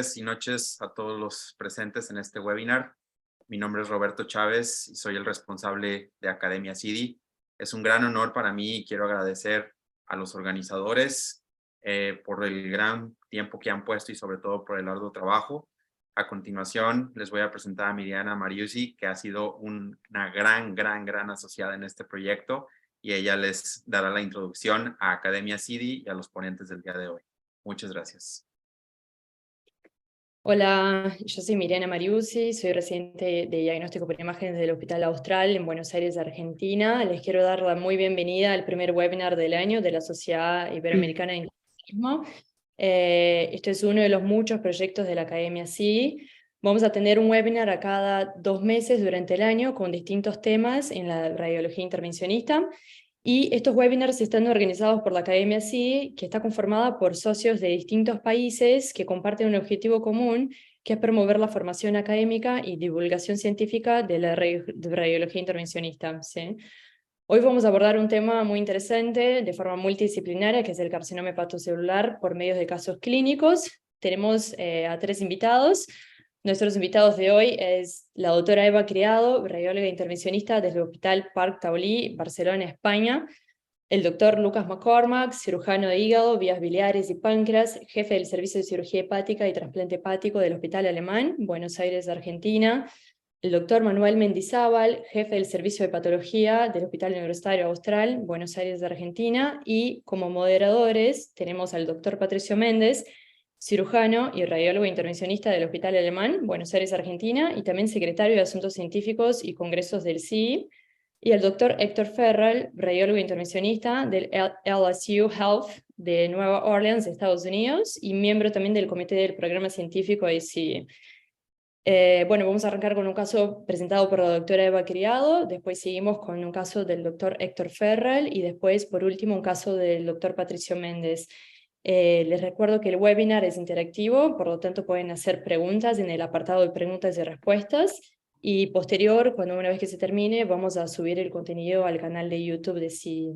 tardes y noches a todos los presentes en este webinar. Mi nombre es Roberto Chávez y soy el responsable de Academia CIDI. Es un gran honor para mí y quiero agradecer a los organizadores por el gran tiempo que han puesto y sobre todo por el arduo trabajo. A continuación les voy a presentar a Miriana Mariusi, que ha sido una gran asociada en este proyecto, y ella les dará la introducción a Academia CIDI y a los ponentes del día de hoy. Muchas gracias. Hola, yo soy Miriana Mariusi, soy residente de diagnóstico por imágenes del Hospital Austral en Buenos Aires, Argentina. Les quiero dar la muy bienvenida al primer webinar del año de la Sociedad Iberoamericana de Inclusionismo. Este es uno de los muchos proyectos de la Academia CIDI. Vamos a tener un webinar a cada 2 meses durante el año con distintos temas en la radiología intervencionista. Y estos webinars están organizados por la Academia CIDI, que está conformada por socios de distintos países que comparten un objetivo común, que es promover la formación académica y divulgación científica de la radiología intervencionista, ¿sí? Hoy vamos a abordar un tema muy interesante de forma multidisciplinaria, que es el carcinoma hepatocelular por medio de casos clínicos. Tenemos a 3 invitados. Nuestros invitados de hoy es la doctora Eva Criado, radióloga intervencionista desde el Hospital Parc Taulí, Barcelona, España. El doctor Lucas McCormack, cirujano de hígado, vías biliares y páncreas, jefe del Servicio de Cirugía Hepática y Trasplante Hepático del Hospital Alemán, Buenos Aires, Argentina. El doctor Manuel Mendizábal, jefe del Servicio de Patología del Hospital Universitario Austral, Buenos Aires, Argentina. Y como moderadores tenemos al doctor Patricio Méndez, cirujano y radiólogo intervencionista del Hospital Alemán, Buenos Aires, Argentina, y también secretario de Asuntos Científicos y Congresos del CII, y el doctor Héctor Ferrell, radiólogo intervencionista del LSU Health de Nueva Orleans, Estados Unidos, y miembro también del comité del programa científico de CII. Bueno, vamos a arrancar con un caso presentado por la doctora Eva Criado, después seguimos con un caso del doctor Héctor Ferrell, y después, por último, un caso del doctor Patricio Méndez. Les recuerdo que el webinar es interactivo, por lo tanto pueden hacer preguntas en el apartado de preguntas y respuestas, y posterior, una vez que se termine, vamos a subir el contenido al canal de YouTube de CIDI.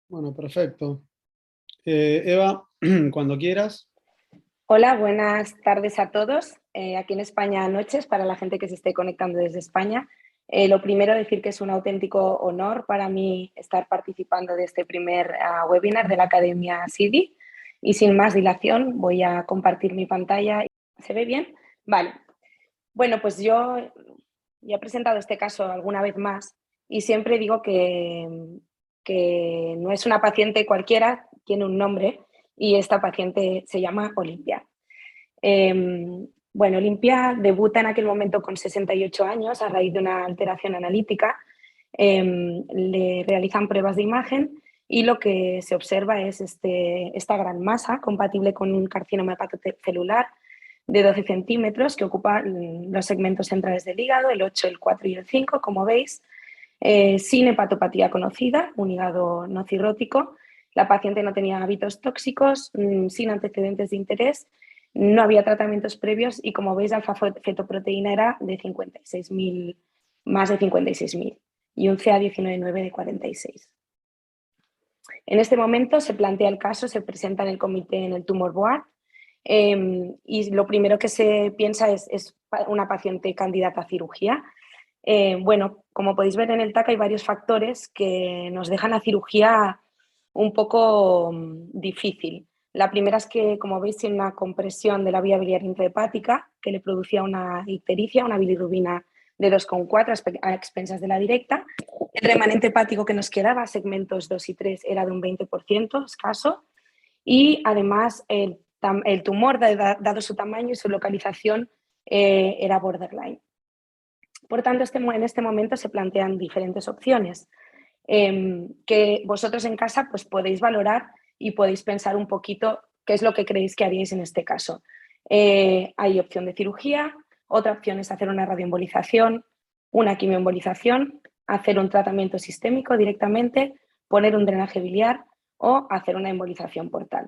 Bueno, perfecto. Eva, cuando quieras. Hola, buenas tardes a todos. Aquí en España, noches, para la gente que se esté conectando desde España. Lo primero, decir que es un auténtico honor para mí estar participando de este primer webinar de la Academia CIDI. Y sin más dilación, voy a compartir mi pantalla. ¿Se ve bien? Vale. Bueno, pues yo ya he presentado este caso alguna vez más y siempre digo que no es una paciente cualquiera, tiene un nombre y esta paciente se llama Olimpia. Bueno, Olimpia debuta en aquel momento con 68 años a raíz de una alteración analítica. Le realizan pruebas de imagen y lo que se observa es esta gran masa compatible con un carcinoma hepatocelular de 12 centímetros que ocupa los segmentos centrales del hígado, el 8, el 4 y el 5, como veis, sin hepatopatía conocida, un hígado no cirrótico. La paciente no tenía hábitos tóxicos, sin antecedentes de interés, no había tratamientos previos y, como veis, la alfa-fetoproteína era de 56.000, más de 56.000 y un CA19-9 de 46. En este momento se plantea el caso, se presenta en el comité, en el Tumor Board, y lo primero que se piensa es una paciente candidata a cirugía. Bueno, como podéis ver en el TAC hay varios factores que nos dejan la cirugía un poco difícil. La primera es que, como veis, tiene una compresión de la vía biliar intrahepática que le producía una ictericia, una bilirrubina de 2,4 a expensas de la directa. El remanente hepático que nos quedaba, segmentos 2 y 3, era de un 20% escaso. Y además el tumor, dado su tamaño y su localización, era borderline. Por tanto, en este momento se plantean diferentes opciones que vosotros en casa pues, podéis valorar y podéis pensar un poquito qué es lo que creéis que haríais en este caso. Hay opción de cirugía, otra opción es hacer una radioembolización, una quimioembolización, hacer un tratamiento sistémico directamente, poner un drenaje biliar o hacer una embolización portal.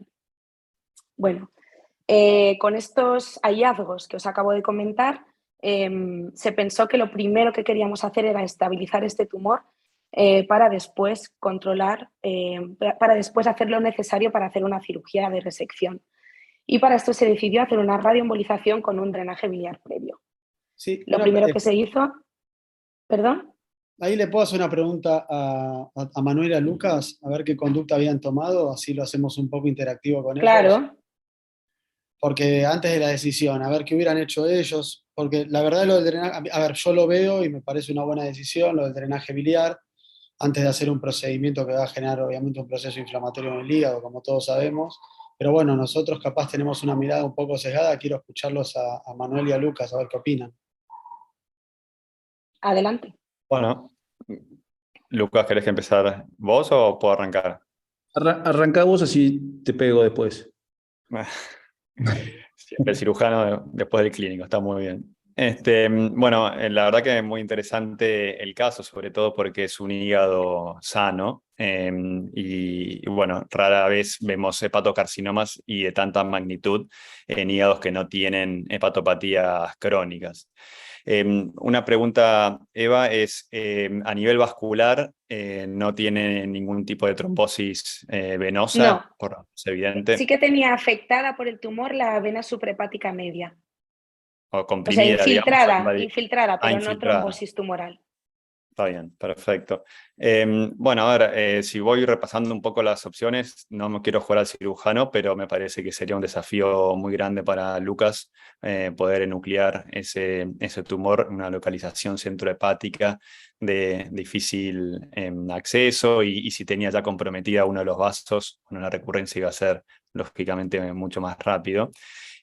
Bueno, con estos hallazgos que os acabo de comentar, se pensó que lo primero que queríamos hacer era estabilizar este tumor para después controlar, para después hacer lo necesario para hacer una cirugía de resección. Y para esto se decidió hacer una radioembolización con un drenaje biliar previo. Sí, Lo primero que se hizo, ¿perdón? ahí le puedo hacer una pregunta a Manuel y a Lucas, a ver qué conducta habían tomado, así lo hacemos un poco interactivo con ellos. Claro, Porque antes de la decisión, a ver qué hubieran hecho ellos, porque la verdad lo del drenaje, a ver, yo lo veo y me parece una buena decisión, lo del drenaje biliar, antes de hacer un procedimiento que va a generar obviamente un proceso inflamatorio en el hígado, como todos sabemos. Pero bueno, nosotros capaz tenemos una mirada un poco sesgada, quiero escucharlos a Manuel y a Lucas, a ver qué opinan. adelante. Bueno, Lucas, ¿querés que empezar vos o puedo arrancar? Arrancá vos, así te pego después. Siempre el cirujano después del clínico, está muy bien. Bueno, la verdad que es muy interesante el caso, sobre todo porque es un hígado sano y bueno, rara vez vemos hepatocarcinomas y de tanta magnitud en hígados que no tienen hepatopatías crónicas. Una pregunta, Eva, es a nivel vascular, ¿no tiene ningún tipo de trombosis venosa? No. Es evidente. Sí que tenía afectada por el tumor la vena suprahepática media. O O sea, comprimida, digamos. infiltrada, pero no Infiltrada. trombosis tumoral. Está bien, perfecto. Bueno, a ver, si voy repasando un poco las opciones, no me quiero jugar al cirujano, pero me parece que sería un desafío muy grande para Lucas poder enuclear ese tumor, una localización centrohepática de difícil acceso y si tenía ya comprometida uno de los vasos, bueno, la recurrencia iba a ser lógicamente mucho más rápido.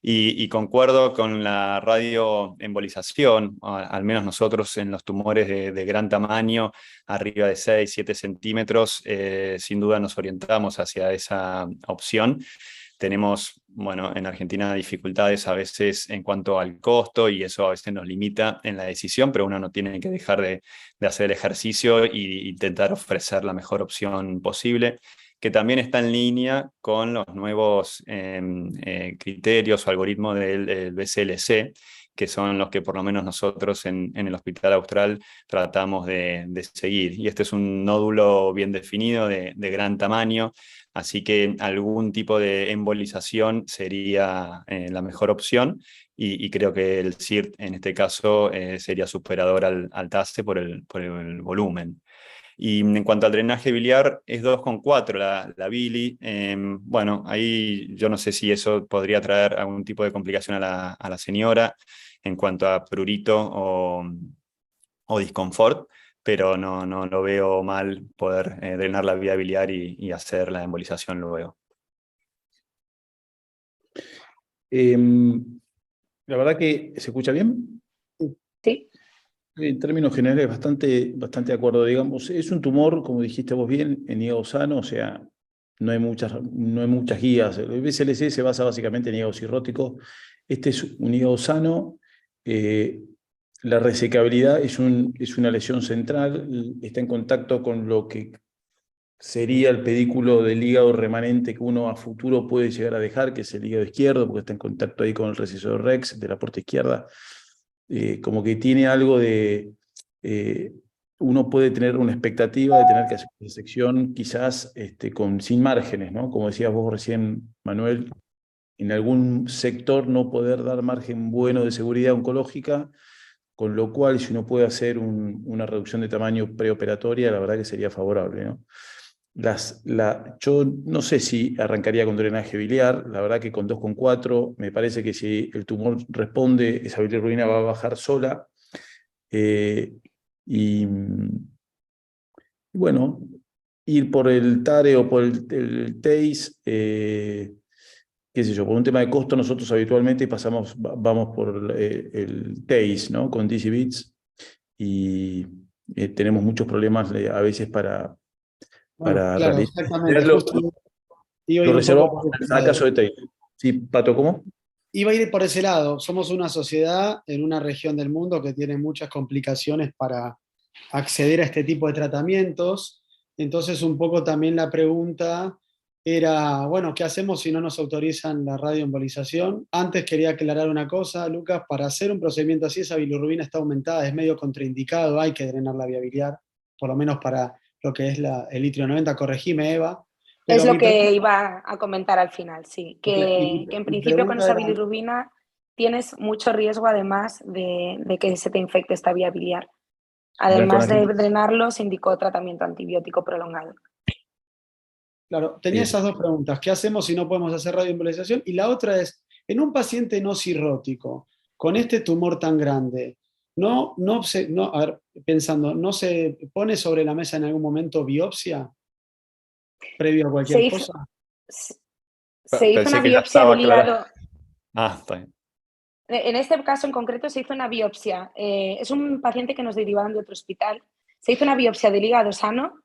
Y concuerdo con la radioembolización, al menos nosotros en los tumores de gran tamaño, arriba de 6, 7 centímetros, sin duda nos orientamos hacia esa opción. Tenemos, bueno, en Argentina dificultades a veces en cuanto al costo y eso a veces nos limita en la decisión, pero uno no tiene que dejar de hacer el ejercicio e intentar ofrecer la mejor opción posible, que también está en línea con los nuevos criterios o algoritmos del BCLC, que son los que por lo menos nosotros en el Hospital Austral tratamos de seguir. Y este es un nódulo bien definido, de gran tamaño, así que algún tipo de embolización sería la mejor opción, y creo que el CIRT en este caso sería superador al TASE por el volumen. Y en cuanto al drenaje biliar, es 2,4 la bili. Bueno, ahí yo no sé si eso podría traer algún tipo de complicación a la señora en cuanto a prurito o disconfort, pero no lo veo mal poder drenar la vía biliar y hacer la embolización luego. La verdad que se escucha bien. Sí. En términos generales, bastante de acuerdo, digamos. Es un tumor, como dijiste vos bien, en hígado sano, o sea, no hay muchas guías. El BCLC se basa básicamente en hígado cirrótico. Este es un hígado sano. La resecabilidad es una lesión central, está en contacto con lo que sería el pedículo del hígado remanente que uno a futuro puede llegar a dejar, que es el hígado izquierdo, porque está en contacto ahí con el recesor Rex de la puerta izquierda. Como que tiene algo de... uno puede tener una expectativa de tener que hacer una sección quizás sin márgenes, ¿no? Como decías vos recién, Manuel, en algún sector no poder dar margen bueno de seguridad oncológica, con lo cual si uno puede hacer una reducción de tamaño preoperatoria, la verdad que sería favorable, ¿no? Yo no sé si arrancaría con drenaje biliar, la verdad que con 2,4 me parece que si el tumor responde, esa bilirrubina va a bajar sola. Y bueno, ir por el TARE o por el TACE, qué sé yo, por un tema de costo nosotros habitualmente vamos por el TACE, ¿no? Con DC Bits, y tenemos muchos problemas a veces para Claro, realizar. exactamente. Justo iba a Lo ir un reservamos poco por ese al lado. caso de TACE. Sí, Pato, ¿cómo? Iba a ir por ese lado. Somos una sociedad en una región del mundo que tiene muchas complicaciones para acceder a este tipo de tratamientos. Entonces, un poco también la pregunta era, bueno, ¿qué hacemos si no nos autorizan la radioembolización? Antes quería aclarar una cosa, Lucas, para hacer un procedimiento así, esa bilirrubina está aumentada, es medio contraindicado, hay que drenar la vía biliar, por lo menos para lo que es el itrio 90, corregime, Eva. Es Pero lo que iba a comentar al final, sí, que en mi principio con pregunta esa era, bilirrubina tienes mucho riesgo además de que se te infecte esta vía biliar. Además de drenarlo, se indicó tratamiento antibiótico prolongado. claro, tenía esas dos preguntas. ¿Qué hacemos si no podemos hacer radioembolización? Y la otra es, en un paciente no cirrótico, con este tumor tan grande, a ver, pensando, ¿no se pone sobre la mesa en algún momento biopsia previo a Se cualquier hizo, cosa? se hizo Pensé una que ya biopsia estaba del claro. hígado. Está bien. En este caso en concreto se hizo una biopsia. Es un paciente que nos derivaron de otro hospital. Se hizo una biopsia del hígado sano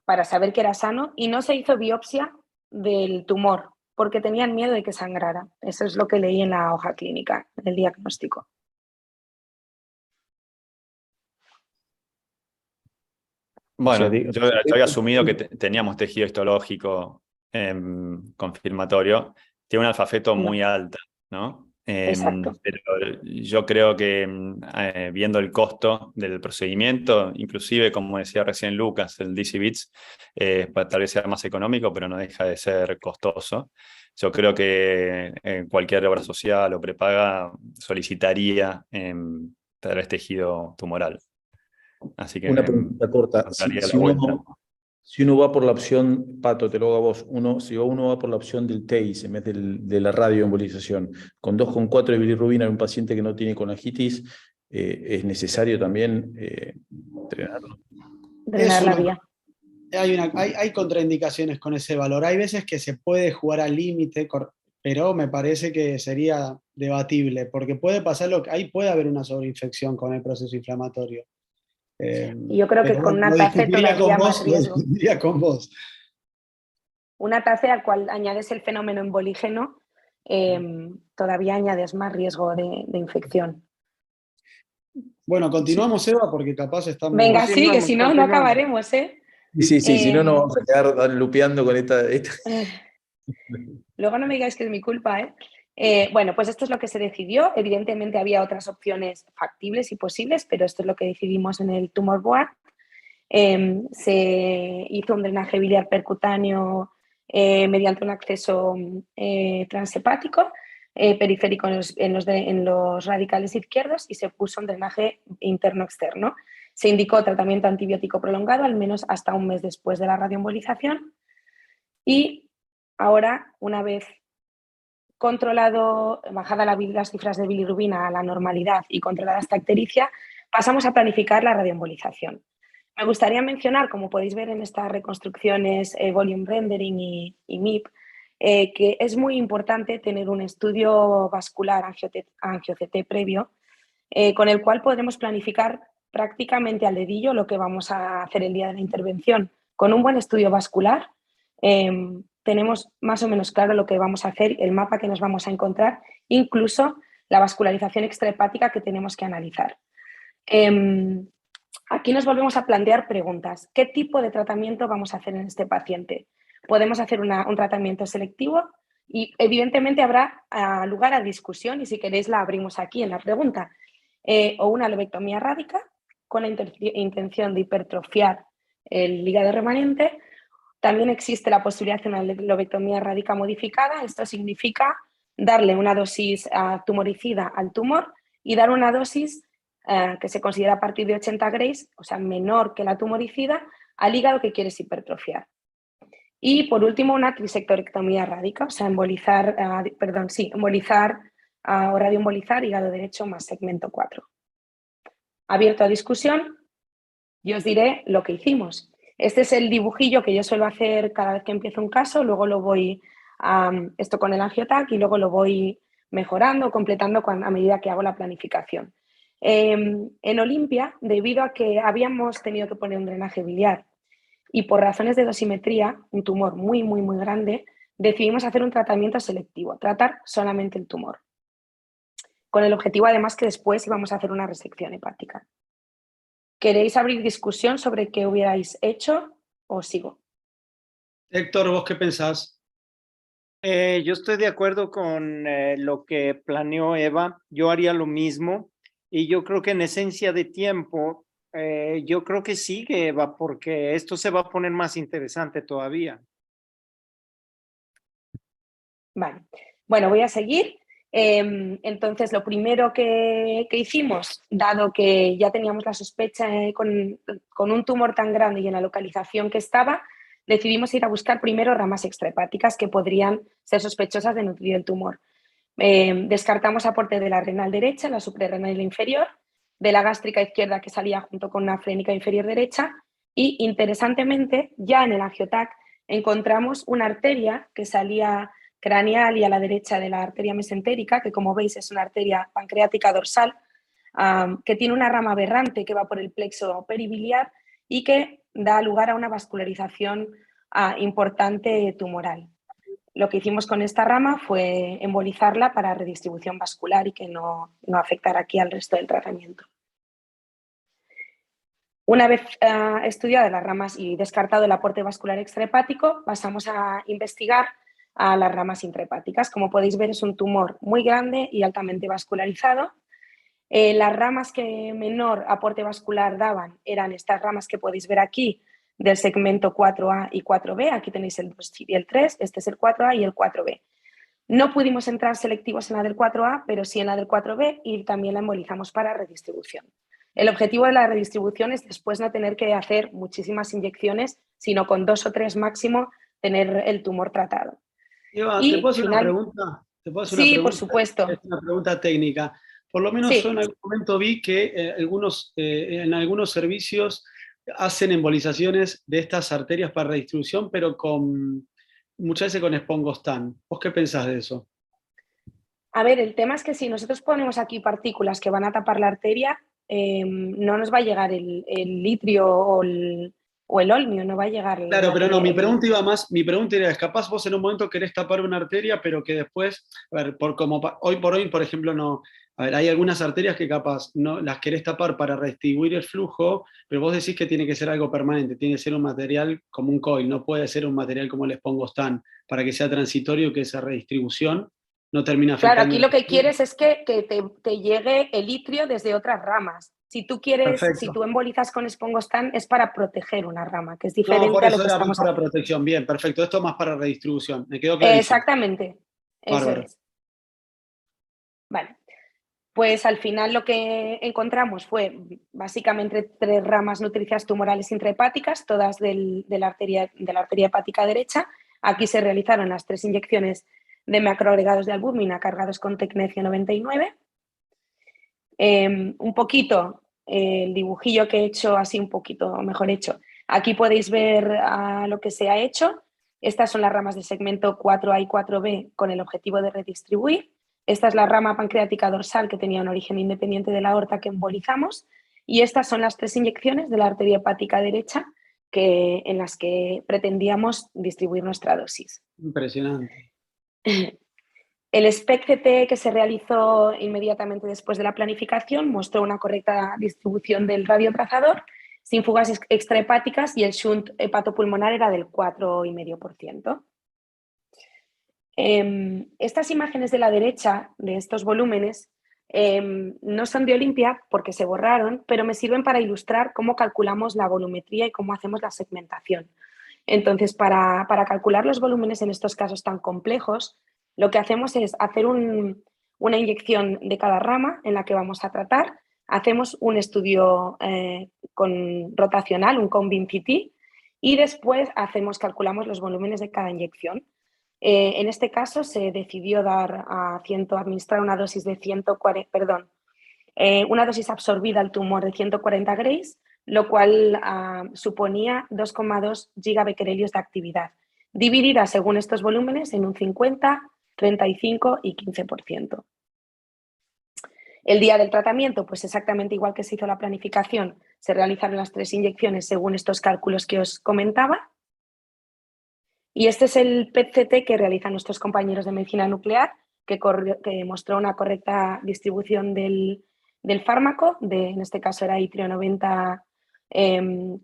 para saber que era sano y no se hizo biopsia del tumor porque tenían miedo de que sangrara. Eso es lo que leí en la hoja clínica del diagnóstico. Bueno, O sea, yo había asumido que teníamos tejido histológico confirmatorio. Tiene un alfafeto muy alta, ¿no? Exacto. Pero yo creo que viendo el costo del procedimiento, inclusive como decía recién Lucas, el DC-Bits, tal vez sea más económico, pero no deja de ser costoso. Yo creo que cualquier obra social o prepaga solicitaría tal vez tejido tumoral. Así que una pregunta corta. daría la vuelta. Si uno va por la opción, Pato, te lo hago a vos, si uno va por la opción del TEIS en vez de la radioembolización, con 2,4 de bilirrubina en un paciente que no tiene colangitis, ¿es necesario también drenarlo? Drenar la vía. Hay contraindicaciones con ese valor. Hay veces que se puede jugar al límite, pero me parece que sería debatible, porque puede pasar ahí puede haber una sobreinfección con el proceso inflamatorio. Y yo creo que con una TACE todavía más riesgo. Lo discutiría con vos. Una TACE al cual añades el fenómeno embolígeno, todavía añades más riesgo de infección. Bueno, continuamos, Eva, porque capaz estamos... Venga, sí, que si no, no acabaremos, ¿eh? Sí, si no, nos vamos a quedar lupeando con esta... Luego no me digáis que es mi culpa, ¿eh? Bueno, pues esto es lo que se decidió. Evidentemente había otras opciones factibles y posibles, pero esto es lo que decidimos en el Tumor Board. Se hizo un drenaje biliar percutáneo mediante un acceso transhepático periférico en los radicales izquierdos y se puso un drenaje interno-externo. Se indicó tratamiento antibiótico prolongado, al menos hasta un mes después de la radioembolización. Y ahora, una vez controlado, bajada las cifras de bilirrubina a la normalidad y controlada esta ictericia, pasamos a planificar la radioembolización. Me gustaría mencionar, como podéis ver en estas reconstrucciones Volume Rendering y MIP, que es muy importante tener un estudio vascular angio-CT previo, con el cual podremos planificar prácticamente al dedillo lo que vamos a hacer el día de la intervención. Con un buen estudio vascular tenemos más o menos claro lo que vamos a hacer, el mapa que nos vamos a encontrar, incluso la vascularización extrahepática que tenemos que analizar. Aquí nos volvemos a plantear preguntas. ¿Qué tipo de tratamiento vamos a hacer en este paciente? Podemos hacer un tratamiento selectivo y evidentemente habrá lugar a discusión y si queréis la abrimos aquí en la pregunta. O una lobectomía rádica con la intención de hipertrofiar el hígado remanente. También existe la posibilidad de una lobectomía rádica modificada. Esto significa darle una dosis tumoricida al tumor y dar una dosis que se considera a partir de 80 Grays, o sea, menor que la tumoricida, al hígado que quieres hipertrofiar. Y por último, una trisectorectomía rádica, o sea, embolizar o radioembolizar hígado derecho más segmento 4. Abierto a discusión, yo os diré lo que hicimos. Este es el dibujillo que yo suelo hacer cada vez que empiezo un caso, luego lo voy, esto con el angiotac, y luego lo voy mejorando, completando a medida que hago la planificación. En Olimpia, debido a que habíamos tenido que poner un drenaje biliar y por razones de dosimetría, un tumor muy, muy, muy grande, decidimos hacer un tratamiento selectivo, tratar solamente el tumor, con el objetivo además que después íbamos a hacer una resección hepática. ¿Queréis abrir discusión sobre qué hubierais hecho o sigo? Héctor, ¿vos qué pensás? Yo estoy de acuerdo con lo que planeó Eva. Yo haría lo mismo y yo creo que en esencia de tiempo Yo creo que sí, que va, porque esto se va a poner más interesante todavía. Vale, bueno, voy a seguir. Entonces, lo primero que hicimos, dado que ya teníamos la sospecha con un tumor tan grande y en la localización que estaba, decidimos ir a buscar primero ramas extrahepáticas que podrían ser sospechosas de nutrir el tumor. Descartamos aporte de la renal derecha, la suprarrenal y la inferior, de la gástrica izquierda que salía junto con una frénica inferior derecha y, interesantemente, ya en el angiotac encontramos una arteria que salía craneal y a la derecha de la arteria mesentérica, que como veis es una arteria pancreática dorsal, que tiene una rama aberrante que va por el plexo peribiliar y que da lugar a una vascularización importante tumoral. Lo que hicimos con esta rama fue embolizarla para redistribución vascular y que no afectara aquí al resto del tratamiento. Una vez estudiadas las ramas y descartado el aporte vascular extrahepático, pasamos a investigar a las ramas intrahepáticas. Como podéis ver, es un tumor muy grande y altamente vascularizado. Las ramas que menor aporte vascular daban eran estas ramas que podéis ver aquí, del segmento 4A y 4B. Aquí tenéis el 2 y el 3, este es el 4A y el 4B. No pudimos entrar selectivos en la del 4A, pero sí en la del 4B y también la embolizamos para redistribución. El objetivo de la redistribución es después no tener que hacer muchísimas inyecciones, sino con 2 o 3 máximo tener el tumor tratado. Eva, Y ¿te puedo hacer una pregunta? Sí, por supuesto. Es una pregunta técnica. Por lo menos Sí. yo en algún momento vi que en algunos servicios hacen embolizaciones de estas arterias para redistribución, pero muchas veces con Espongostán. ¿Vos qué pensás de eso? A ver, el tema es que si nosotros ponemos aquí partículas que van a tapar la arteria, no nos va a llegar el litrio o el olmio, no va a llegar. Claro, pero no, mi pregunta era, es capaz vos en un momento querés tapar una arteria, pero que después, a ver, hoy por hoy, por ejemplo, no, a ver, hay algunas arterias que capaz no las querés tapar para redistribuir el flujo, pero vos decís que tiene que ser algo permanente, tiene que ser un material como un coil, no puede ser un material como el Espongostán, para que sea transitorio, que esa redistribución no termina afectando. Claro, aquí lo que quieres es que te llegue el litrio desde otras ramas. Si tú quieres, Perfecto. si tú embolizas con Espongostán es para proteger una rama, que es diferente No, por a eso lo que era más estamos para haciendo. protección. Bien, perfecto. Esto más para redistribución. Me quedó clarísimo. Exactamente, eso Bárbaro. es. Vale, pues al final lo que encontramos fue básicamente 3 ramas nutricias tumorales intrahepáticas, todas de la arteria hepática derecha. Aquí se realizaron las 3 inyecciones de macroagregados de albúmina cargados con tecnecio 99. Un poquito el dibujillo que he hecho, así un poquito mejor hecho. Aquí podéis ver lo que se ha hecho. Estas son las ramas del segmento 4A y 4B con el objetivo de redistribuir. Esta es la rama pancreática dorsal que tenía un origen independiente de la aorta que embolizamos. Y estas son las 3 inyecciones de la arteria hepática derecha en las que pretendíamos distribuir nuestra dosis. Impresionante. El SPECT-CT que se realizó inmediatamente después de la planificación mostró una correcta distribución del radiotrazador sin fugas extrahepáticas y el shunt hepatopulmonar era del 4,5%. Estas imágenes de la derecha de estos volúmenes no son de Olimpia porque se borraron, pero me sirven para ilustrar cómo calculamos la volumetría y cómo hacemos la segmentación. Entonces, para calcular los volúmenes en estos casos tan complejos, lo que hacemos es hacer una inyección de cada rama en la que vamos a tratar, hacemos un estudio rotacional, un COMBIN-CT, y después calculamos los volúmenes de cada inyección. En este caso se decidió administrar una dosis de una dosis absorbida al tumor de 140 grays, lo cual suponía 2,2 gigabecquerelios de actividad, dividida según estos volúmenes en un 50, 35 y 15%. El día del tratamiento, pues exactamente igual que se hizo la planificación, se realizaron las 3 inyecciones según estos cálculos que os comentaba. Y este es el PET-CT que realizan nuestros compañeros de medicina nuclear, que mostró una correcta distribución del fármaco, en este caso era itrio 90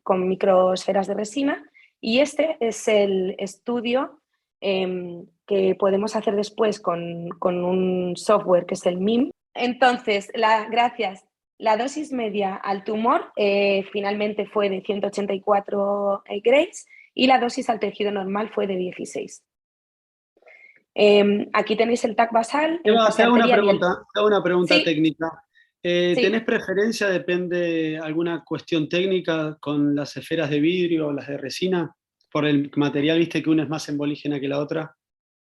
con microesferas de resina. Y este es el estudio que podemos hacer después con un software que es el MIM. Entonces, gracias. La dosis media al tumor finalmente fue de 184 grays y la dosis al tejido normal fue de 16. Aquí tenéis el TAC basal. Eva, te hago una pregunta Sí. técnica. Sí. ¿Tenés preferencia, depende alguna cuestión técnica con las esferas de vidrio o las de resina? Por el material, viste que una es más embolígena que la otra.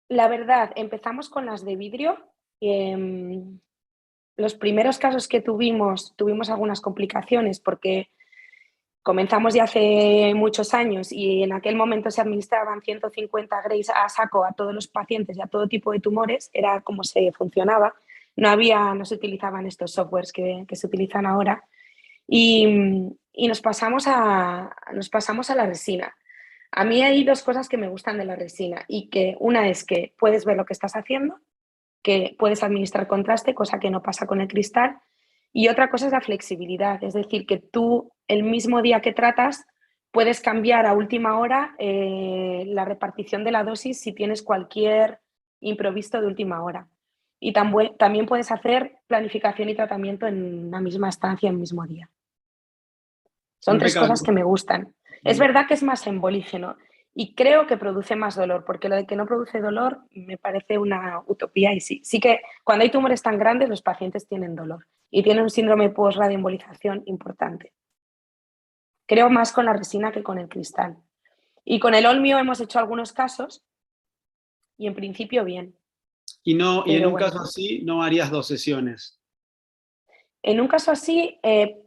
La verdad, empezamos con las de vidrio. Los primeros casos que tuvimos algunas complicaciones porque comenzamos ya hace muchos años y en aquel momento se administraban 150 grays a saco a todos los pacientes y a todo tipo de tumores, era como se funcionaba. No se utilizaban estos softwares que se utilizan ahora y nos pasamos a la resina. A mí hay dos cosas que me gustan de la resina y que una es que puedes ver lo que estás haciendo, que puedes administrar contraste, cosa que no pasa con el cristal, y otra cosa es la flexibilidad, es decir, que tú el mismo día que tratas puedes cambiar a última hora la repartición de la dosis si tienes cualquier imprevisto de última hora. Y también puedes hacer planificación y tratamiento en la misma estancia, en el mismo día. Son tres cosas que me gustan. Es verdad que es más embolígeno y creo que produce más dolor, porque lo de que no produce dolor me parece una utopía y sí que cuando hay tumores tan grandes los pacientes tienen dolor y tienen un síndrome post-radioembolización importante. Creo más con la resina que con el cristal. Y con el olmio hemos hecho algunos casos y en principio bien. Y en un caso así no harías 2 sesiones. En un caso así,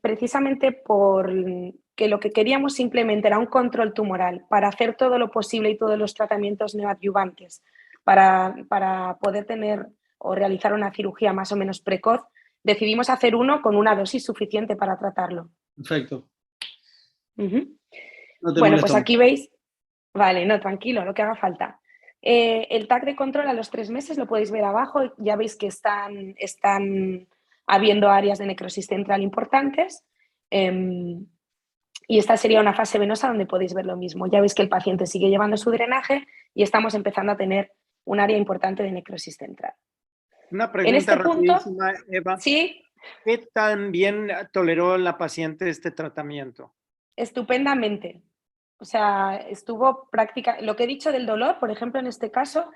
precisamente porque lo que queríamos simplemente era un control tumoral para hacer todo lo posible y todos los tratamientos neoadyuvantes para poder tener o realizar una cirugía más o menos precoz, decidimos hacer uno con una dosis suficiente para tratarlo. Perfecto. No te molesto. Pues aquí veis, vale, no, tranquilo, lo que haga falta. El TAC de control a los 3 meses lo podéis ver abajo, ya veis que están habiendo áreas de necrosis central importantes y esta sería una fase venosa donde podéis ver lo mismo. Ya veis que el paciente sigue llevando su drenaje y estamos empezando a tener un área importante de necrosis central. Una pregunta rapidísima, Eva. Sí. ¿Qué tan bien toleró la paciente este tratamiento? Estupendamente. O sea, estuvo lo que he dicho del dolor, por ejemplo, en este caso,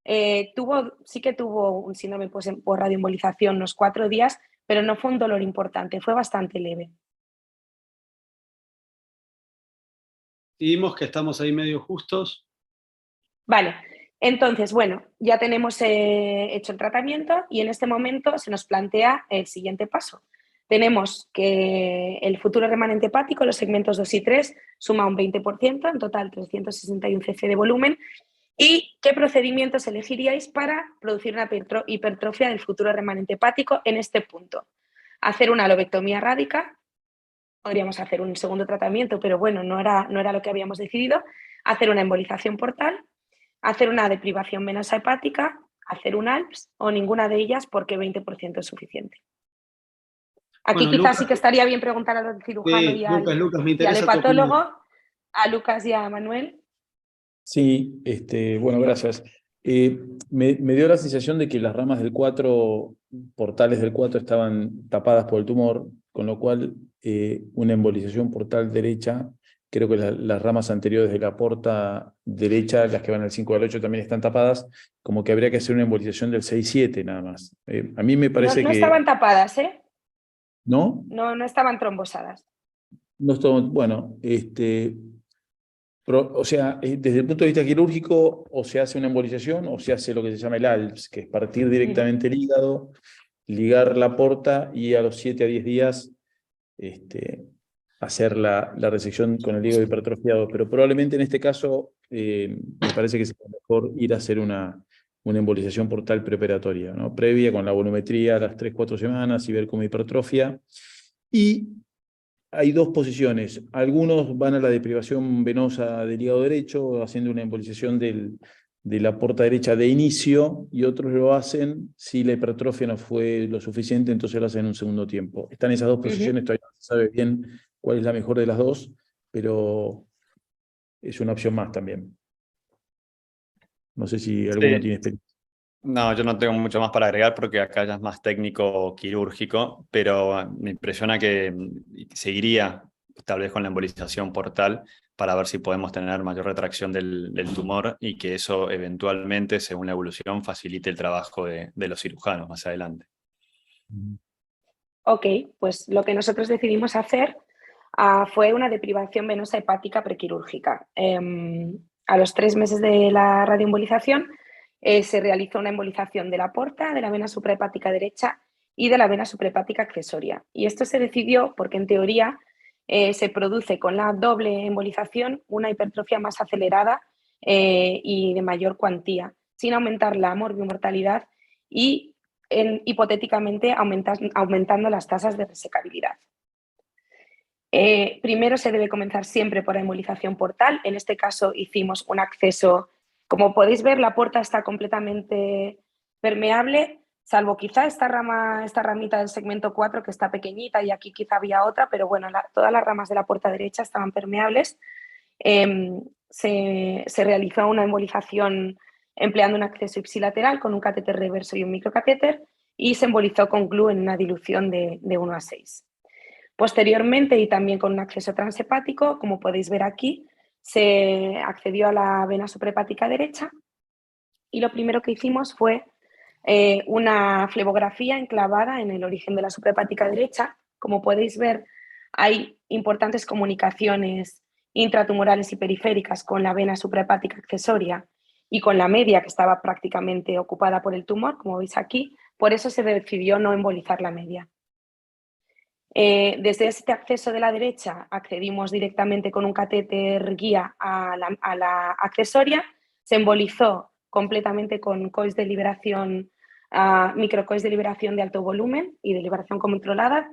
sí que tuvo un síndrome por radioembolización unos 4 días, pero no fue un dolor importante, fue bastante leve. Vimos que estamos ahí medio justos. Vale, entonces, bueno, ya tenemos hecho el tratamiento y en este momento se nos plantea el siguiente paso. Tenemos que el futuro remanente hepático, los segmentos 2 y 3, suma un 20%, en total 361 cc de volumen. ¿Y qué procedimientos elegiríais para producir una hipertrofia del futuro remanente hepático en este punto? Hacer una lobectomía rádica, podríamos hacer un segundo tratamiento, pero bueno, no era lo que habíamos decidido. Hacer una embolización portal, hacer una deprivación venosa hepática, hacer un ALPS o ninguna de ellas porque 20% es suficiente. Aquí quizás Lucas, sí que estaría bien preguntar al cirujano y al hepatólogo, a Lucas y a Manuel. Sí, bueno, gracias. Me dio la sensación de que las ramas del 4, portales del 4 estaban tapadas por el tumor, con lo cual una embolización portal derecha, creo que las ramas anteriores de la porta derecha, las que van del 5 al 8 también están tapadas, como que habría que hacer una embolización del 6-7 nada más. A mí me parece no que... No estaban tapadas, ¿eh? ¿No? No estaban trombosadas. No estaban, bueno, o sea, desde el punto de vista quirúrgico, o se hace una embolización o se hace lo que se llama el ALPS, que es partir directamente el hígado, ligar la porta y a los 7 a 10 días hacer la resección con el hígado hipertrofiado. Pero probablemente en este caso me parece que sería mejor ir a hacer una embolización portal preoperatoria, ¿no? Previa con la volumetría a las 3-4 semanas y ver cómo hipertrofia. Y hay 2 posiciones. Algunos van a la deprivación venosa del hígado derecho, haciendo una embolización de la porta derecha de inicio, y otros lo hacen si la hipertrofia no fue lo suficiente, entonces lo hacen en un segundo tiempo. Están esas 2 posiciones, todavía no se sabe bien cuál es la mejor de las 2, pero es una opción más también. No sé si alguno tiene experiencia. No, yo no tengo mucho más para agregar porque acá ya es más técnico quirúrgico, pero me impresiona que seguiría tal vez con la embolización portal para ver si podemos tener mayor retracción del tumor y que eso eventualmente, según la evolución, facilite el trabajo de los cirujanos más adelante. Ok, pues lo que nosotros decidimos hacer fue una deprivación venosa hepática prequirúrgica. A los 3 meses de la radioembolización se realizó una embolización de la porta, de la vena suprahepática derecha y de la vena suprahepática accesoria. Y esto se decidió porque en teoría se produce con la doble embolización una hipertrofia más acelerada y de mayor cuantía, sin aumentar la morbimortalidad y hipotéticamente aumentando las tasas de resecabilidad. Primero se debe comenzar siempre por la embolización portal. En este caso hicimos un acceso. Como podéis ver, la porta está completamente permeable, salvo quizá esta ramita del segmento 4 que está pequeñita y aquí quizá había otra, pero bueno, todas las ramas de la puerta derecha estaban permeables. Se realizó una embolización empleando un acceso ipsilateral con un catéter reverso y un microcatéter y se embolizó con glue en una dilución de 1:6. Posteriormente, y también con un acceso transhepático, como podéis ver aquí, se accedió a la vena suprahepática derecha y lo primero que hicimos fue una flebografía enclavada en el origen de la suprahepática derecha. Como podéis ver, hay importantes comunicaciones intratumorales y periféricas con la vena suprahepática accesoria y con la media, que estaba prácticamente ocupada por el tumor, como veis aquí. Por eso se decidió no embolizar la media. Desde este acceso de la derecha accedimos directamente con un catéter guía a la accesoria, se embolizó completamente con coils de liberación, microcoils de liberación de alto volumen y de liberación controlada,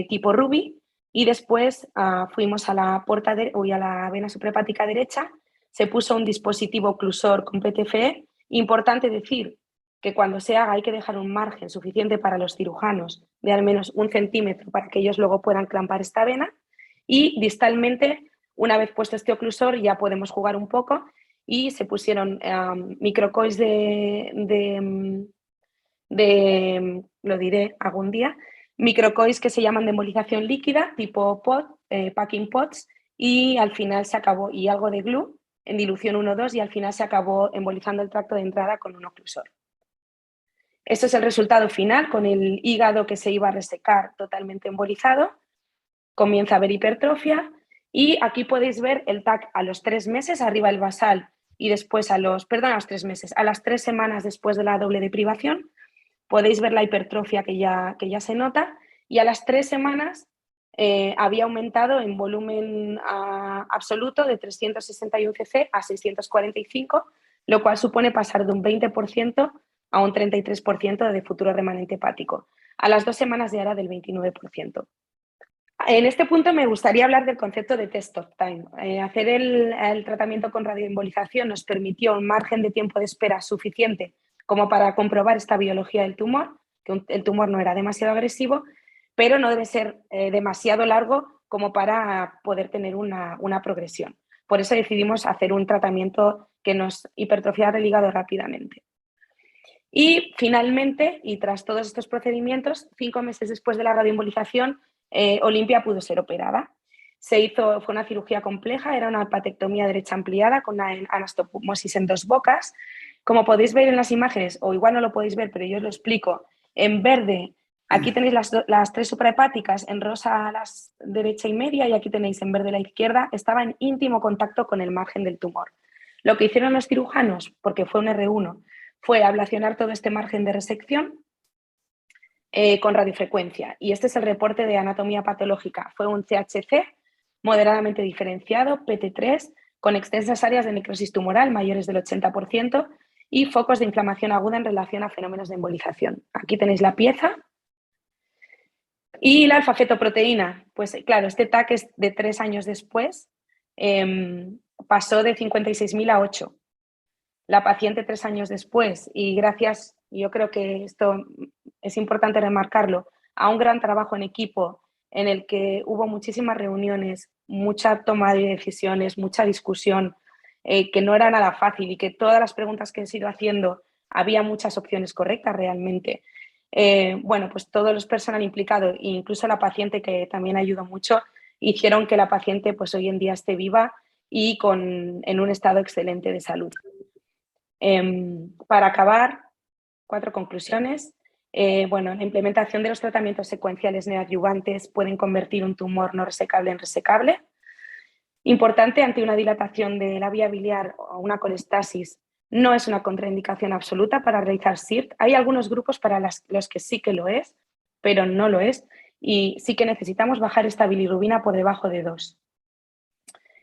tipo Ruby, y después fuimos a la a la vena suprahepática derecha, se puso un dispositivo oclusor con PTFE. Importante decir que cuando se haga hay que dejar un margen suficiente para los cirujanos de al menos 1 centímetro para que ellos luego puedan clampar esta vena, y distalmente, una vez puesto este oclusor, ya podemos jugar un poco y se pusieron microcoils lo diré algún día, microcoils que se llaman de embolización líquida, tipo pod, packing pods, y al final se acabó, y algo de glue en dilución 1,2, y al final se acabó embolizando el tracto de entrada con un oclusor. Este es el resultado final, con el hígado que se iba a resecar totalmente embolizado. Comienza a haber hipertrofia y aquí podéis ver el TAC a los 3 meses, arriba el basal, y después a las 3 semanas después de la doble deprivación. Podéis ver la hipertrofia que ya se nota, y a las 3 semanas había aumentado en volumen absoluto de 361 cc a 645, lo cual supone pasar de un 20% a un 33% de futuro remanente hepático. A las 2 semanas ya era del 29%. En este punto me gustaría hablar del concepto de test of time. Hacer el tratamiento con radioembolización nos permitió un margen de tiempo de espera suficiente como para comprobar esta biología del tumor, que el tumor no era demasiado agresivo, pero no debe ser demasiado largo como para poder tener una progresión. Por eso decidimos hacer un tratamiento que nos hipertrofiara el hígado rápidamente. Y finalmente, y tras todos estos procedimientos, 5 meses después de la radioembolización, Olimpia pudo ser operada. Fue una cirugía compleja, era una hepatectomía derecha ampliada con una anastomosis en 2 bocas. Como podéis ver en las imágenes, o igual no lo podéis ver, pero yo os lo explico, en verde, aquí tenéis las 3 suprahepáticas, en rosa las derecha y media, y aquí tenéis en verde la izquierda, estaba en íntimo contacto con el margen del tumor. Lo que hicieron los cirujanos, porque fue un R1, fue ablacionar todo este margen de resección con radiofrecuencia. Y este es el reporte de anatomía patológica. Fue un CHC moderadamente diferenciado, PT3, con extensas áreas de necrosis tumoral mayores del 80% y focos de inflamación aguda en relación a fenómenos de embolización. Aquí tenéis la pieza. Y la alfa-fetoproteína, pues claro, este TAC es de 3 años después, pasó de 56.000 a 8. La paciente 3 años después, y gracias, yo creo que esto es importante remarcarlo, a un gran trabajo en equipo en el que hubo muchísimas reuniones, mucha toma de decisiones, mucha discusión, que no era nada fácil y que todas las preguntas que he ido haciendo había muchas opciones correctas realmente. Bueno, pues todos los personal implicado e incluso la paciente, que también ayudó mucho, hicieron que la paciente pues hoy en día esté viva y en un estado excelente de salud. Para acabar, 4 conclusiones. Bueno, la implementación de los tratamientos secuenciales neoadyuvantes pueden convertir un tumor no resecable en resecable. Importante, ante una dilatación de la vía biliar o una colestasis, no es una contraindicación absoluta para realizar SIRT. Hay algunos grupos para los que sí que lo es, pero no lo es. Y sí que necesitamos bajar esta bilirrubina por debajo de 2.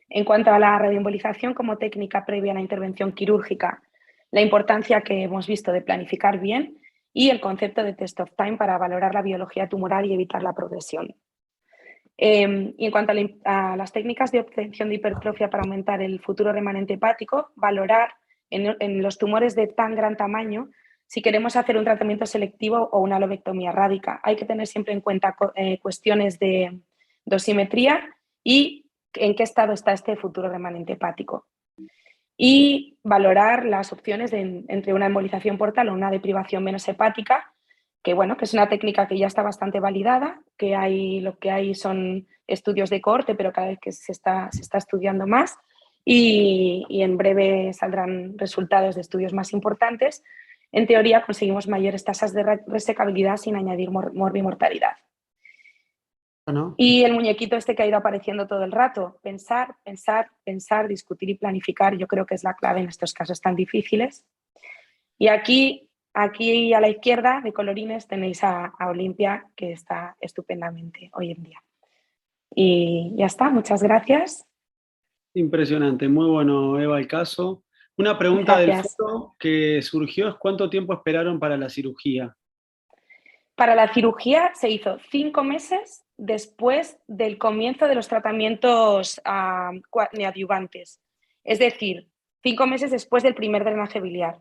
En cuanto a la radioembolización como técnica previa a la intervención quirúrgica, la importancia que hemos visto de planificar bien y el concepto de test of time para valorar la biología tumoral y evitar la progresión. Y en cuanto a las técnicas de obtención de hipertrofia para aumentar el futuro remanente hepático, valorar en los tumores de tan gran tamaño si queremos hacer un tratamiento selectivo o una lobectomía rádica. Hay que tener siempre en cuenta cuestiones de dosimetría y en qué estado está este futuro remanente hepático. Y valorar las opciones entre una embolización portal o una deprivación venosa hepática, que bueno, que es una técnica que ya está bastante validada, lo que hay son estudios de cohorte, pero cada vez que se está estudiando más y en breve saldrán resultados de estudios más importantes. En teoría conseguimos mayores tasas de resecabilidad sin añadir morbimortalidad. Bueno, Y el muñequito este que ha ido apareciendo todo el rato, pensar, pensar, pensar, discutir y planificar, yo creo que es la clave en estos casos tan difíciles. Y aquí a la izquierda de colorines tenéis a Olimpia, que está estupendamente hoy en día. Y ya está, muchas gracias. impresionante, muy bueno, Eva, el caso. Una pregunta del Gracias. foro que surgió es ¿cuánto tiempo esperaron para la cirugía? Para la cirugía se hizo 5 meses después del comienzo de los tratamientos neoadyuvantes. Es decir, 5 meses después del primer drenaje biliar.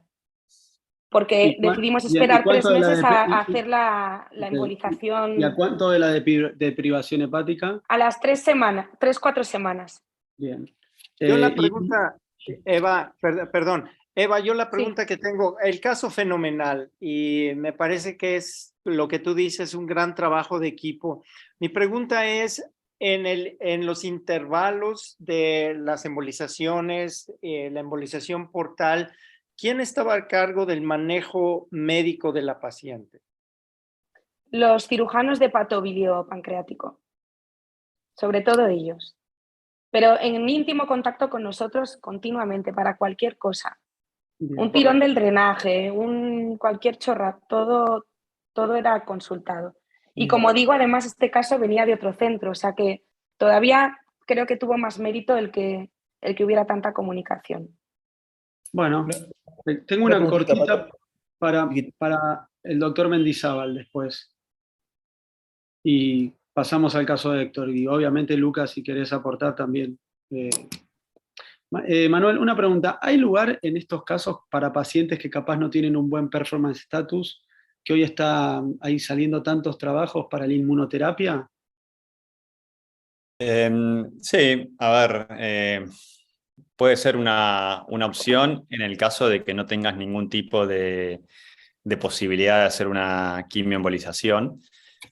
Porque decidimos esperar 3 meses a hacer la embolización. ¿Y a cuánto de la deprivación hepática? A las 3-4 semanas. Bien. Yo la pregunta, Eva, perdón, Eva, yo la pregunta Sí. que tengo, el caso fenomenal, y me parece que es lo que tú dices, un gran trabajo de equipo. Mi pregunta es, en los intervalos de las embolizaciones, la embolización portal, ¿quién estaba a cargo del manejo médico de la paciente? Los cirujanos de hepatobilio pancreático, sobre todo ellos. Pero en íntimo contacto con nosotros continuamente para cualquier cosa. Bien. Un tirón del drenaje, cualquier chorra, todo era consultado. Y como digo, además este caso venía de otro centro, o sea que todavía creo que tuvo más mérito el que hubiera tanta comunicación. Bueno, tengo una cortita para el doctor Mendizábal después. Y pasamos al caso de Héctor. Y obviamente, Lucas, si querés aportar también. Manuel, una pregunta. ¿Hay lugar en estos casos para pacientes que capaz no tienen un buen performance status, que hoy está ahí saliendo tantos trabajos para la inmunoterapia? Sí, a ver, puede ser una opción en el caso de que no tengas ningún tipo de posibilidad de hacer una quimioembolización.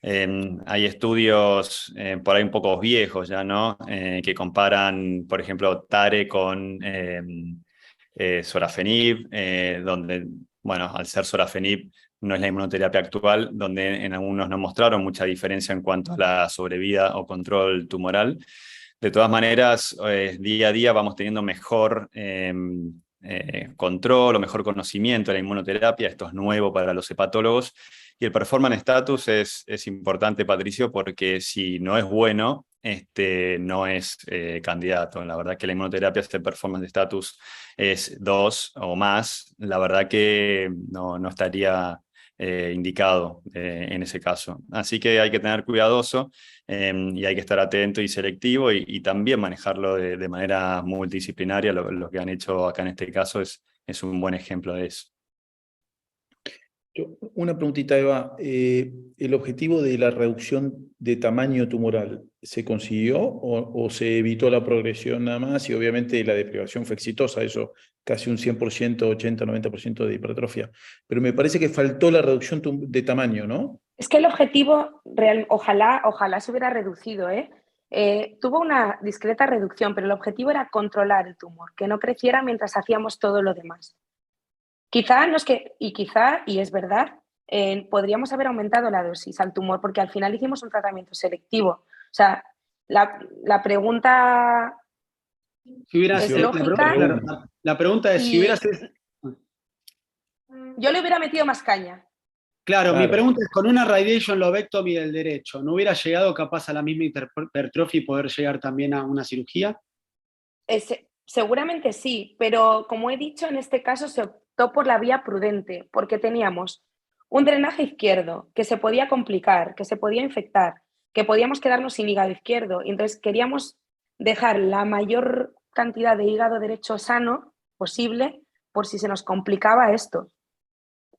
Hay estudios por ahí un poco viejos ya, ¿no? Que comparan, por ejemplo, TARE con sorafenib, donde, bueno, al ser sorafenib no es la inmunoterapia actual, donde en algunos no mostraron mucha diferencia en cuanto a la sobrevida o control tumoral. De todas maneras, día a día vamos teniendo mejor control o mejor conocimiento de la inmunoterapia. Esto es nuevo para los hepatólogos. Y el performance status es importante, Patricio, porque si no es bueno, no es candidato. La verdad que la inmunoterapia, este performance status es 2 o más. La verdad que no estaría indicado en ese caso. Así que hay que tener cuidadoso y hay que estar atento y selectivo y también manejarlo de manera multidisciplinaria. Lo que han hecho acá en este caso es un buen ejemplo de eso. Una preguntita, Eva. ¿El objetivo de la reducción de tamaño tumoral se consiguió o se evitó la progresión nada más? Y obviamente la deprivación fue exitosa, eso casi un 100%, 80-90% de hipertrofia. Pero me parece que faltó la reducción de tamaño, ¿no? Es que el objetivo real, ojalá se hubiera reducido, ¿eh? Tuvo una discreta reducción, pero el objetivo era controlar el tumor, que no creciera mientras hacíamos todo lo demás. Quizá, no es que, y es verdad, podríamos haber aumentado la dosis al tumor, porque al final hicimos un tratamiento selectivo. O sea, la pregunta Si hubiera es sido, lógica. la pregunta es, si hubiera sido... Yo le hubiera metido más caña. Claro, mi Claro. pregunta es, con una radiation lobectomy del derecho, ¿no hubiera llegado capaz a la misma hipertrofia y poder llegar también a una cirugía? Seguramente sí, pero como he dicho, en este caso se optó por la vía prudente, porque teníamos un drenaje izquierdo que se podía complicar, que se podía infectar, que podíamos quedarnos sin hígado izquierdo, y entonces queríamos dejar la mayor cantidad de hígado derecho sano posible por si se nos complicaba esto.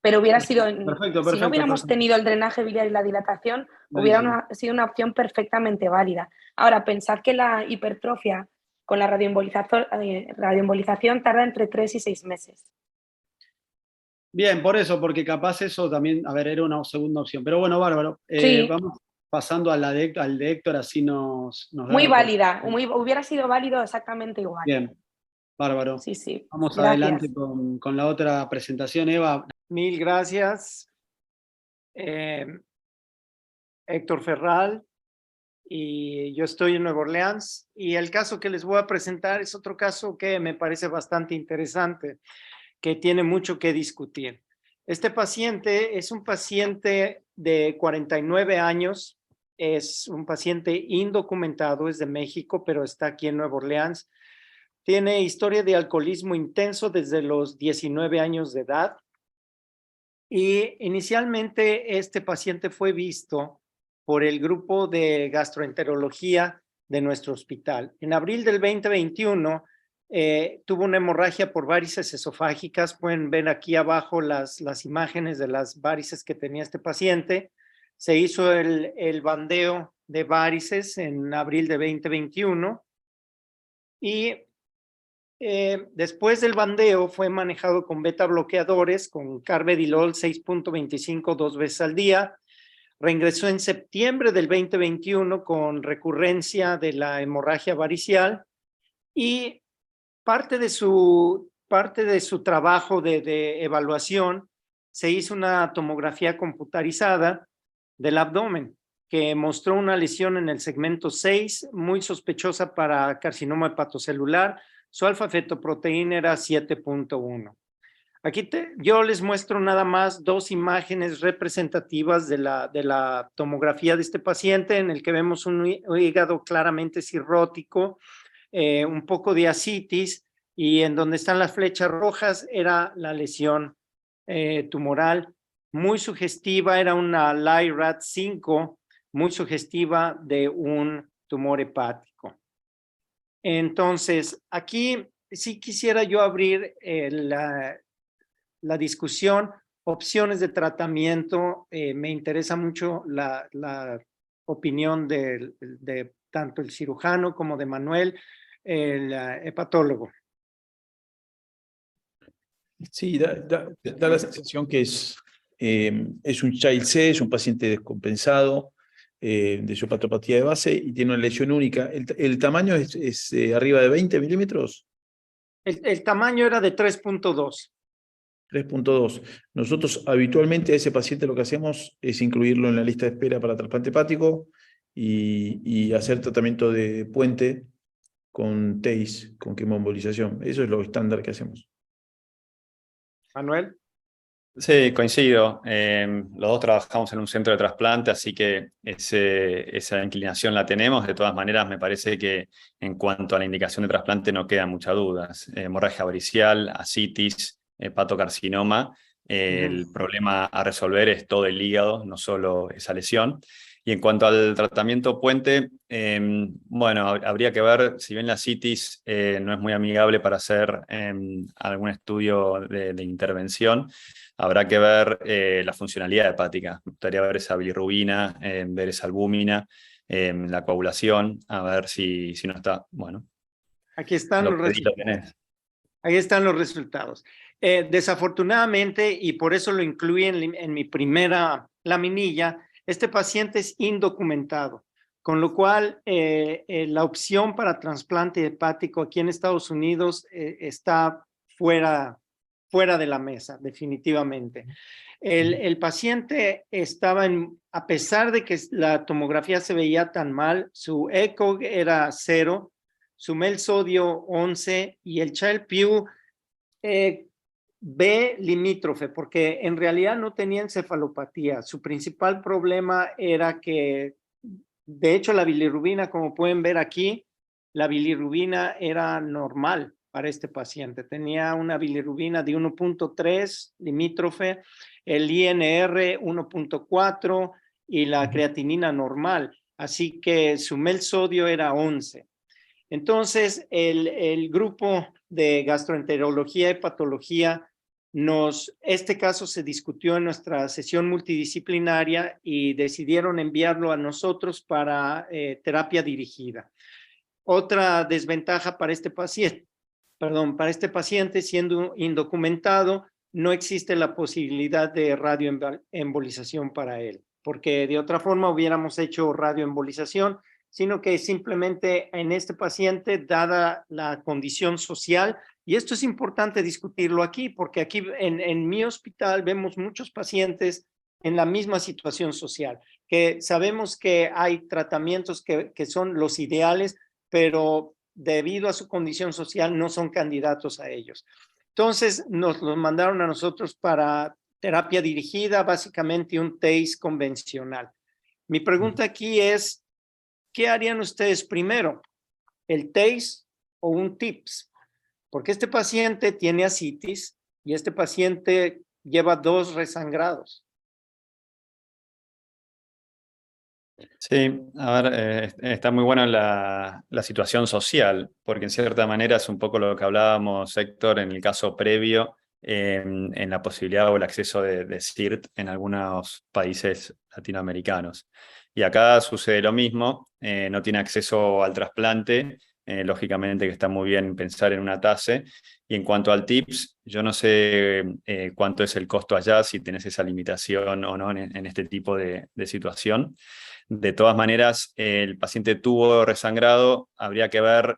Pero hubiera sido, si no hubiéramos tenido el drenaje biliar y la dilatación, hubiera sido una opción perfectamente válida. Ahora, pensad que la hipertrofia con la radioembolización tarda entre 3 y 6 meses. Bien, por eso, porque capaz eso también, a ver, era una segunda opción. Pero bueno, bárbaro. Sí. Vamos pasando al de Héctor, así nos da Muy la válida, hubiera sido válido exactamente igual. Bien, bárbaro. Sí, sí. Vamos Gracias. adelante con la otra presentación, Eva. Mil gracias, Héctor Ferral, y yo estoy en Nueva Orleans, y el caso que les voy a presentar es otro caso que me parece bastante interesante, que tiene mucho que discutir. Este paciente es un paciente de 49 años, es un paciente indocumentado, es de México, pero está aquí en Nueva Orleans. Tiene historia de alcoholismo intenso desde los 19 años de edad. Y inicialmente este paciente fue visto por el grupo de gastroenterología de nuestro hospital. En abril del 2021 tuvo una hemorragia por varices esofágicas. Pueden ver aquí abajo las imágenes de las varices que tenía este paciente. Se hizo el bandeo de varices en abril de 2021 y después del bandeo fue manejado con beta bloqueadores, con carvedilol 6.25 2 veces al día. Reingresó en septiembre del 2021 con recurrencia de la hemorragia varicial y parte de su trabajo de evaluación se hizo una tomografía computarizada del abdomen que mostró una lesión en el segmento 6 muy sospechosa para carcinoma hepatocelular. Su alfa-fetoproteína era 7.1. Aquí yo les muestro nada más dos imágenes representativas de la tomografía de este paciente, en el que vemos un hígado claramente cirrótico, un poco de ascitis, y en donde están las flechas rojas era la lesión tumoral, muy sugestiva, era una LIRAT5, muy sugestiva de un tumor hepático. Entonces, aquí sí quisiera yo abrir la discusión, opciones de tratamiento. Me interesa mucho la opinión de tanto el cirujano como de Manuel, el hepatólogo. Sí, da la sensación que es un child C, es un paciente descompensado de su hepatopatía de base y tiene una lesión única. ¿El tamaño es arriba de 20 milímetros? El tamaño era de 3.2. 3.2. Nosotros habitualmente a ese paciente lo que hacemos es incluirlo en la lista de espera para trasplante hepático y hacer tratamiento de puente con TACE, con quimioembolización. Eso es lo estándar que hacemos. Manuel. Sí, coincido. Los dos trabajamos en un centro de trasplante, así que esa inclinación la tenemos. De todas maneras, me parece que en cuanto a la indicación de trasplante no quedan muchas dudas. Hemorragia varicial, ascitis, hepatocarcinoma. El problema a resolver es todo el hígado, no solo esa lesión. Y en cuanto al tratamiento puente, bueno, habría que ver, si bien la citis no es muy amigable para hacer algún estudio de intervención, habrá que ver la funcionalidad hepática. Me gustaría ver esa bilirrubina, ver esa albúmina, la coagulación, a ver si no está, bueno. Aquí están Lo los pedís, lo resultados. tenés. Ahí están los resultados. Desafortunadamente, y por eso lo incluí en mi primera laminilla, este paciente es indocumentado, con lo cual la opción para trasplante hepático aquí en Estados Unidos está fuera de la mesa, definitivamente. El paciente estaba a pesar de que la tomografía se veía tan mal, su ECOG era 0, su MEL sodio 11 y el Child-Pugh B limítrofe, porque en realidad no tenía encefalopatía. Su principal problema era que, de hecho, la bilirrubina, como pueden ver aquí, la bilirrubina era normal para este paciente. Tenía una bilirrubina de 1.3 limítrofe, el INR 1.4 y la creatinina normal. Así que su MEL sodio era 11. Entonces, el grupo de gastroenterología y patología este caso se discutió en nuestra sesión multidisciplinaria y decidieron enviarlo a nosotros para terapia dirigida. Otra desventaja para este paciente, siendo indocumentado, no existe la posibilidad de radioembolización para él, porque de otra forma hubiéramos hecho radioembolización, sino que simplemente en este paciente, dada la condición social, y esto es importante discutirlo aquí, porque aquí en mi hospital vemos muchos pacientes en la misma situación social, que sabemos que hay tratamientos que son los ideales, pero debido a su condición social no son candidatos a ellos. Entonces nos los mandaron a nosotros para terapia dirigida, básicamente un TACE convencional. Mi pregunta aquí es, ¿qué harían ustedes primero? ¿El TACE o un TIPS? Porque este paciente tiene ascitis y este paciente lleva 2 resangrados. Sí, a ver, está muy buena la situación social, porque en cierta manera es un poco lo que hablábamos, Héctor, en el caso previo, en la posibilidad o el acceso de CIRT en algunos países latinoamericanos. Y acá sucede lo mismo, no tiene acceso al trasplante, lógicamente que está muy bien pensar en una TACE. Y en cuanto al TIPS, yo no sé cuánto es el costo allá, si tenés esa limitación o no en este tipo de situación. De todas maneras, el paciente tuvo resangrado, habría que ver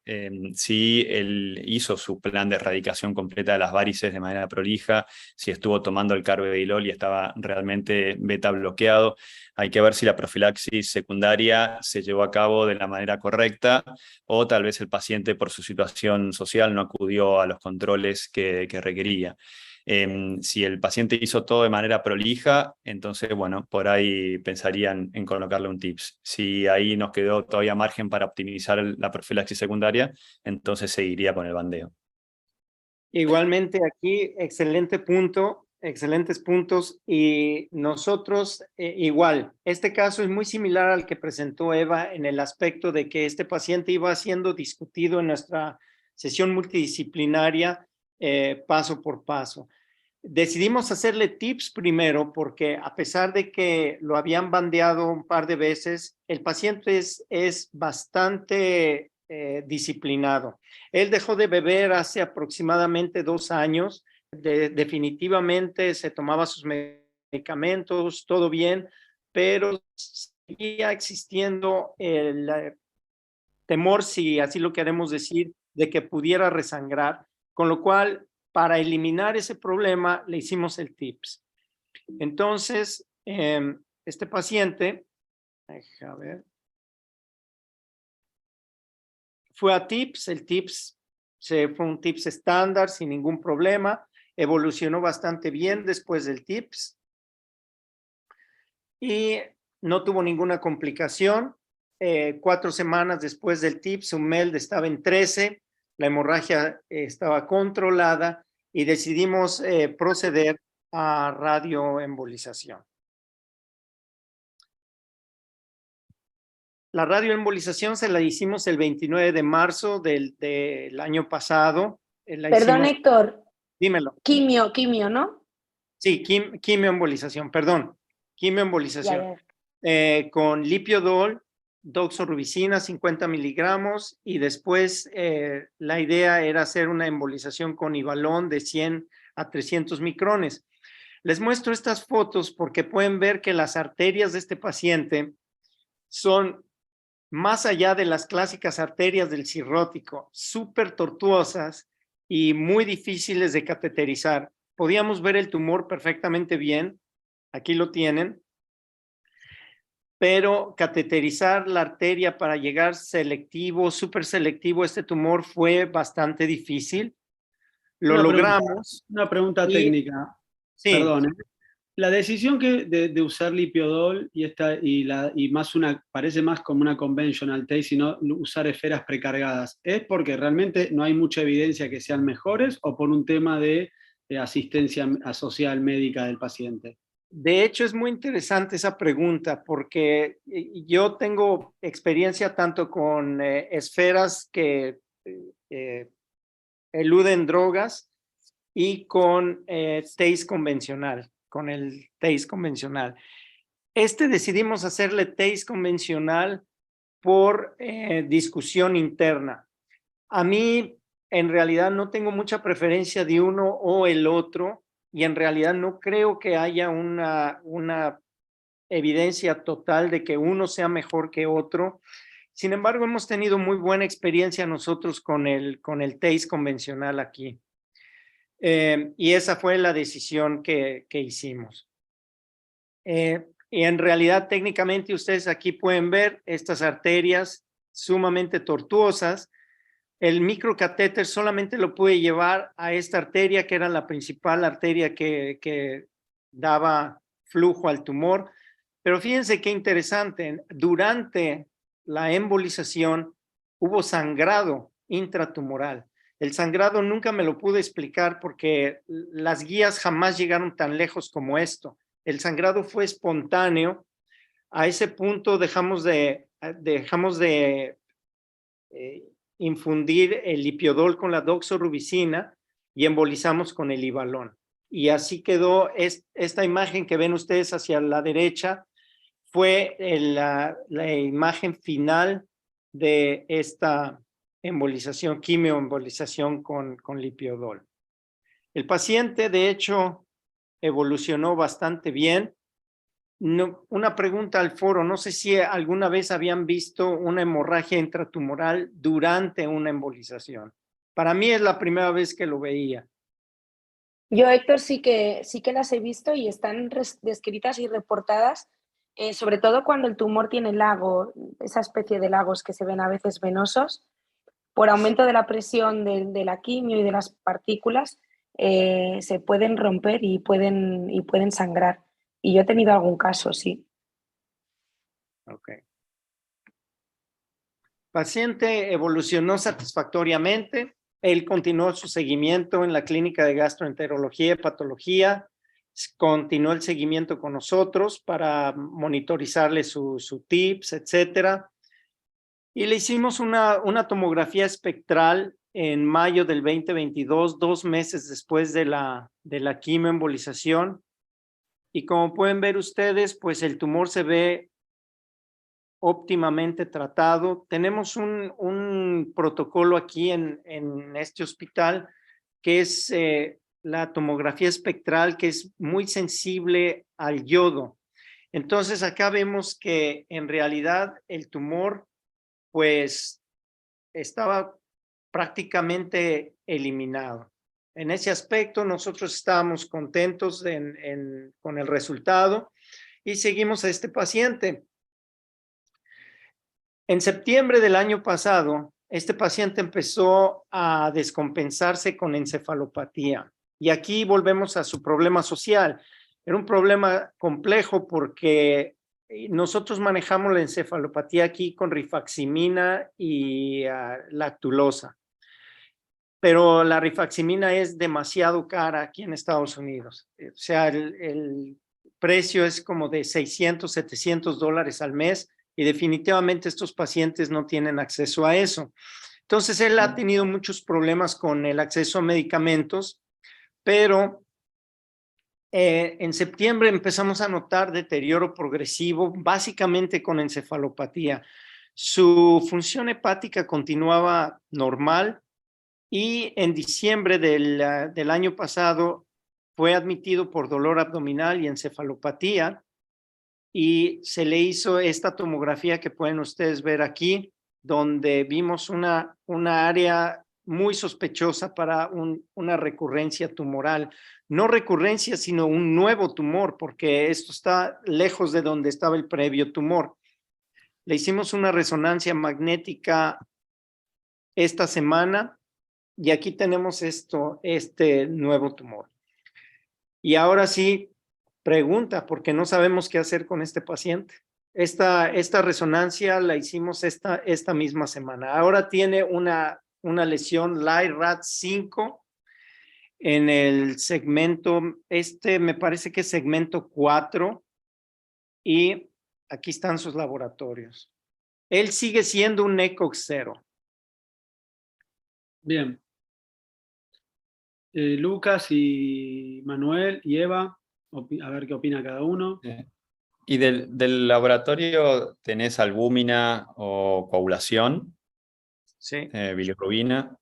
si él hizo su plan de erradicación completa de las varices de manera prolija, si estuvo tomando el carvedilol y estaba realmente beta bloqueado. Hay que ver si la profilaxis secundaria se llevó a cabo de la manera correcta o tal vez el paciente por su situación social no acudió a los controles que requería. Si el paciente hizo todo de manera prolija, entonces, bueno, por ahí pensarían en colocarle un TIPS. Si ahí nos quedó todavía margen para optimizar la profilaxis secundaria, entonces seguiría con el bandeo. Igualmente aquí, excelentes puntos, y nosotros igual, este caso es muy similar al que presentó Eva en el aspecto de que este paciente iba siendo discutido en nuestra sesión multidisciplinaria paso por paso. Decidimos hacerle TIPS primero porque a pesar de que lo habían bandeado un par de veces, el paciente es bastante disciplinado. Él dejó de beber hace aproximadamente 2 años. Definitivamente se tomaba sus medicamentos, todo bien, pero seguía existiendo el temor, si así lo queremos decir, de que pudiera resangrar, con lo cual, para eliminar ese problema, le hicimos el TIPS. Entonces, este paciente, a ver, fue a TIPS, el TIPS fue un TIPS estándar sin ningún problema, evolucionó bastante bien después del TIPS y no tuvo ninguna complicación. 4 semanas después del TIPS, su MELD estaba en 13, la hemorragia estaba controlada y decidimos proceder a radioembolización. La radioembolización se la hicimos el 29 de marzo del año pasado. Perdón, Héctor. Dímelo. Quimio, ¿no? Sí, quimioembolización, perdón. Quimioembolización. Con lipiodol, doxorubicina, 50 miligramos, y después la idea era hacer una embolización con Ivalon de 100 a 300 micrones. Les muestro estas fotos porque pueden ver que las arterias de este paciente son más allá de las clásicas arterias del cirrótico, súper tortuosas y muy difíciles de cateterizar. Podíamos ver el tumor perfectamente bien, aquí lo tienen, pero cateterizar la arteria para llegar selectivo, súper selectivo a este tumor fue bastante difícil. Lo logramos. Una pregunta técnica. Sí. Perdón. La decisión de usar lipiodol y más parece más como una conventional taste y no usar esferas precargadas, ¿es porque realmente no hay mucha evidencia que sean mejores o por un tema de asistencia social médica del paciente? De hecho, es muy interesante esa pregunta porque yo tengo experiencia tanto con esferas que eluden drogas y con TACE convencional, con el TACE convencional. Decidimos hacerle TACE convencional por discusión interna. A mí, en realidad, no tengo mucha preferencia de uno o el otro, y en realidad no creo que haya una evidencia total de que uno sea mejor que otro. Sin embargo, hemos tenido muy buena experiencia nosotros con el TACE convencional aquí. Y esa fue la decisión que hicimos. Y en realidad, técnicamente, ustedes aquí pueden ver estas arterias sumamente tortuosas. El microcatéter solamente lo pude llevar a esta arteria, que era la principal arteria que daba flujo al tumor. Pero fíjense qué interesante, durante la embolización hubo sangrado intratumoral. El sangrado nunca me lo pude explicar porque las guías jamás llegaron tan lejos como esto. El sangrado fue espontáneo. A ese punto dejamos de infundir el lipiodol con la doxorubicina y embolizamos con el Ivalon. Y así quedó esta imagen que ven ustedes hacia la derecha, fue la imagen final de esta embolización, quimioembolización con lipiodol. El paciente, de hecho, evolucionó bastante bien. No, una pregunta al foro, no sé si alguna vez habían visto una hemorragia intratumoral durante una embolización. Para mí es la primera vez que lo veía. Yo, Héctor, sí que las he visto y están descritas y reportadas, sobre todo cuando el tumor tiene lago, esa especie de lagos que se ven a veces venosos, por aumento de la presión de la quimio y de las partículas, se pueden romper y pueden sangrar. Y yo he tenido algún caso, sí. Ok. Paciente evolucionó satisfactoriamente. Él continuó su seguimiento en la clínica de gastroenterología y patología. Continuó el seguimiento con nosotros para monitorizarle su TIPS, etcétera. Y le hicimos una tomografía espectral en mayo del 2022, 2 meses después de la quimioembolización. Y como pueden ver ustedes, pues el tumor se ve óptimamente tratado. Tenemos un protocolo aquí en este hospital que es la tomografía espectral, que es muy sensible al yodo. Entonces acá vemos que en realidad el tumor pues estaba prácticamente eliminado. En ese aspecto nosotros estábamos contentos con el resultado y seguimos a este paciente. En septiembre del año pasado, este paciente empezó a descompensarse con encefalopatía. Y aquí volvemos a su problema social. Era un problema complejo porque nosotros manejamos la encefalopatía aquí con rifaximina y lactulosa. Pero la rifaximina es demasiado cara aquí en Estados Unidos. O sea, el precio es como de $600, $700 al mes. y definitivamente estos pacientes no tienen acceso a eso. Entonces, él ha tenido muchos problemas con el acceso a medicamentos, pero en septiembre empezamos a notar deterioro progresivo, básicamente con encefalopatía. Su función hepática continuaba normal y en diciembre del año pasado fue admitido por dolor abdominal y encefalopatía y se le hizo esta tomografía que pueden ustedes ver aquí, donde vimos una área muy sospechosa para una recurrencia tumoral. No recurrencia, sino un nuevo tumor, porque esto está lejos de donde estaba el previo tumor. Le hicimos una resonancia magnética esta semana y aquí tenemos este nuevo tumor. Y ahora sí, pregunta, porque no sabemos qué hacer con este paciente. Esta resonancia la hicimos esta misma semana. Ahora tiene una lesión LIRAT5 en el segmento, me parece que es segmento 4, y aquí están sus laboratorios. Él sigue siendo un ECOG 0. Bien. Lucas y Manuel y Eva, a ver qué opina cada uno. ¿Y del laboratorio tenés albúmina o coagulación? Sí. Bilirrubina.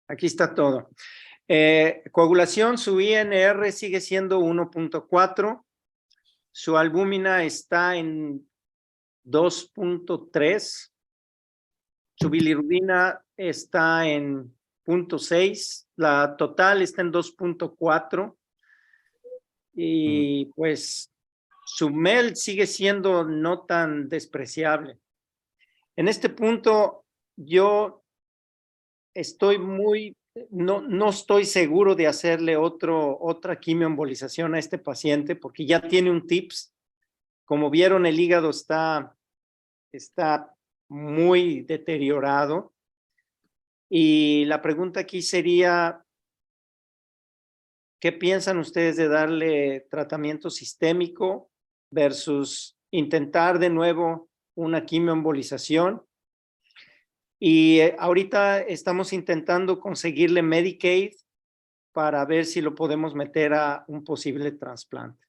Aquí está todo. Coagulación, su INR sigue siendo 1.4. Su albúmina está en 2.3. Su bilirrubina está en 0.6. La total está en 2.4. Y pues su MEL sigue siendo no tan despreciable. En este punto yo estoy no estoy seguro de hacerle otra quimioembolización a este paciente porque ya tiene un TIPS. Como vieron, el hígado está muy deteriorado. Y la pregunta aquí sería, ¿qué piensan ustedes de darle tratamiento sistémico versus intentar de nuevo una quimioembolización? Y ahorita estamos intentando conseguirle Medicaid para ver si lo podemos meter a un posible trasplante.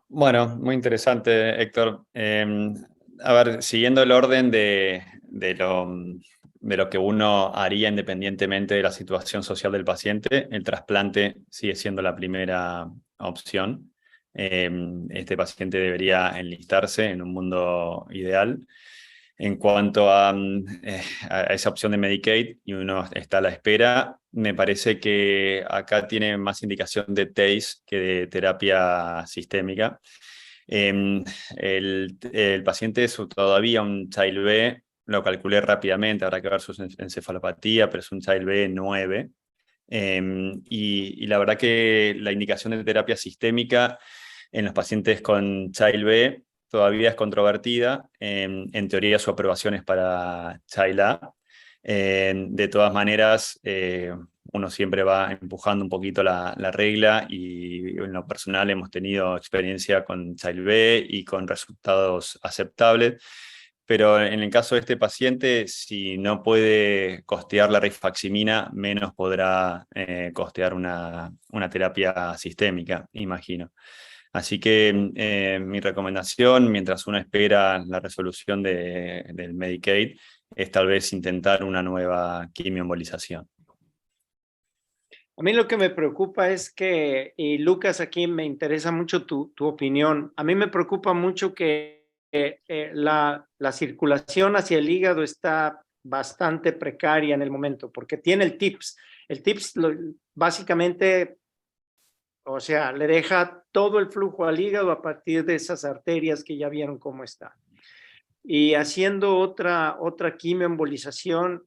Bueno, muy interesante, Héctor. A ver, siguiendo el orden de lo que uno haría independientemente de la situación social del paciente, el trasplante sigue siendo la primera opción. Este paciente debería enlistarse en un mundo ideal. En cuanto a esa opción de Medicaid, y uno está a la espera, me parece que acá tiene más indicación de TACE que de terapia sistémica. El paciente es todavía un Child B, lo calculé rápidamente, habrá que ver su encefalopatía, pero es un Child B 9. Y la verdad que la indicación de terapia sistémica en los pacientes con Child B todavía es controvertida. En teoría su aprobación es para Child A. De todas maneras, uno siempre va empujando un poquito la regla y en lo personal hemos tenido experiencia con Child B y con resultados aceptables. Pero en el caso de este paciente, si no puede costear la rifaximina, menos podrá costear una terapia sistémica, imagino. Así que mi recomendación, mientras uno espera la resolución del Medicaid, es tal vez intentar una nueva quimioembolización. A mí lo que me preocupa es que, y Lucas, aquí me interesa mucho tu opinión, a mí me preocupa mucho que la circulación hacia el hígado está bastante precaria en el momento, porque tiene el TIPS. El TIPS básicamente, o sea, le deja todo el flujo al hígado a partir de esas arterias que ya vieron cómo está. Y haciendo otra quimioembolización,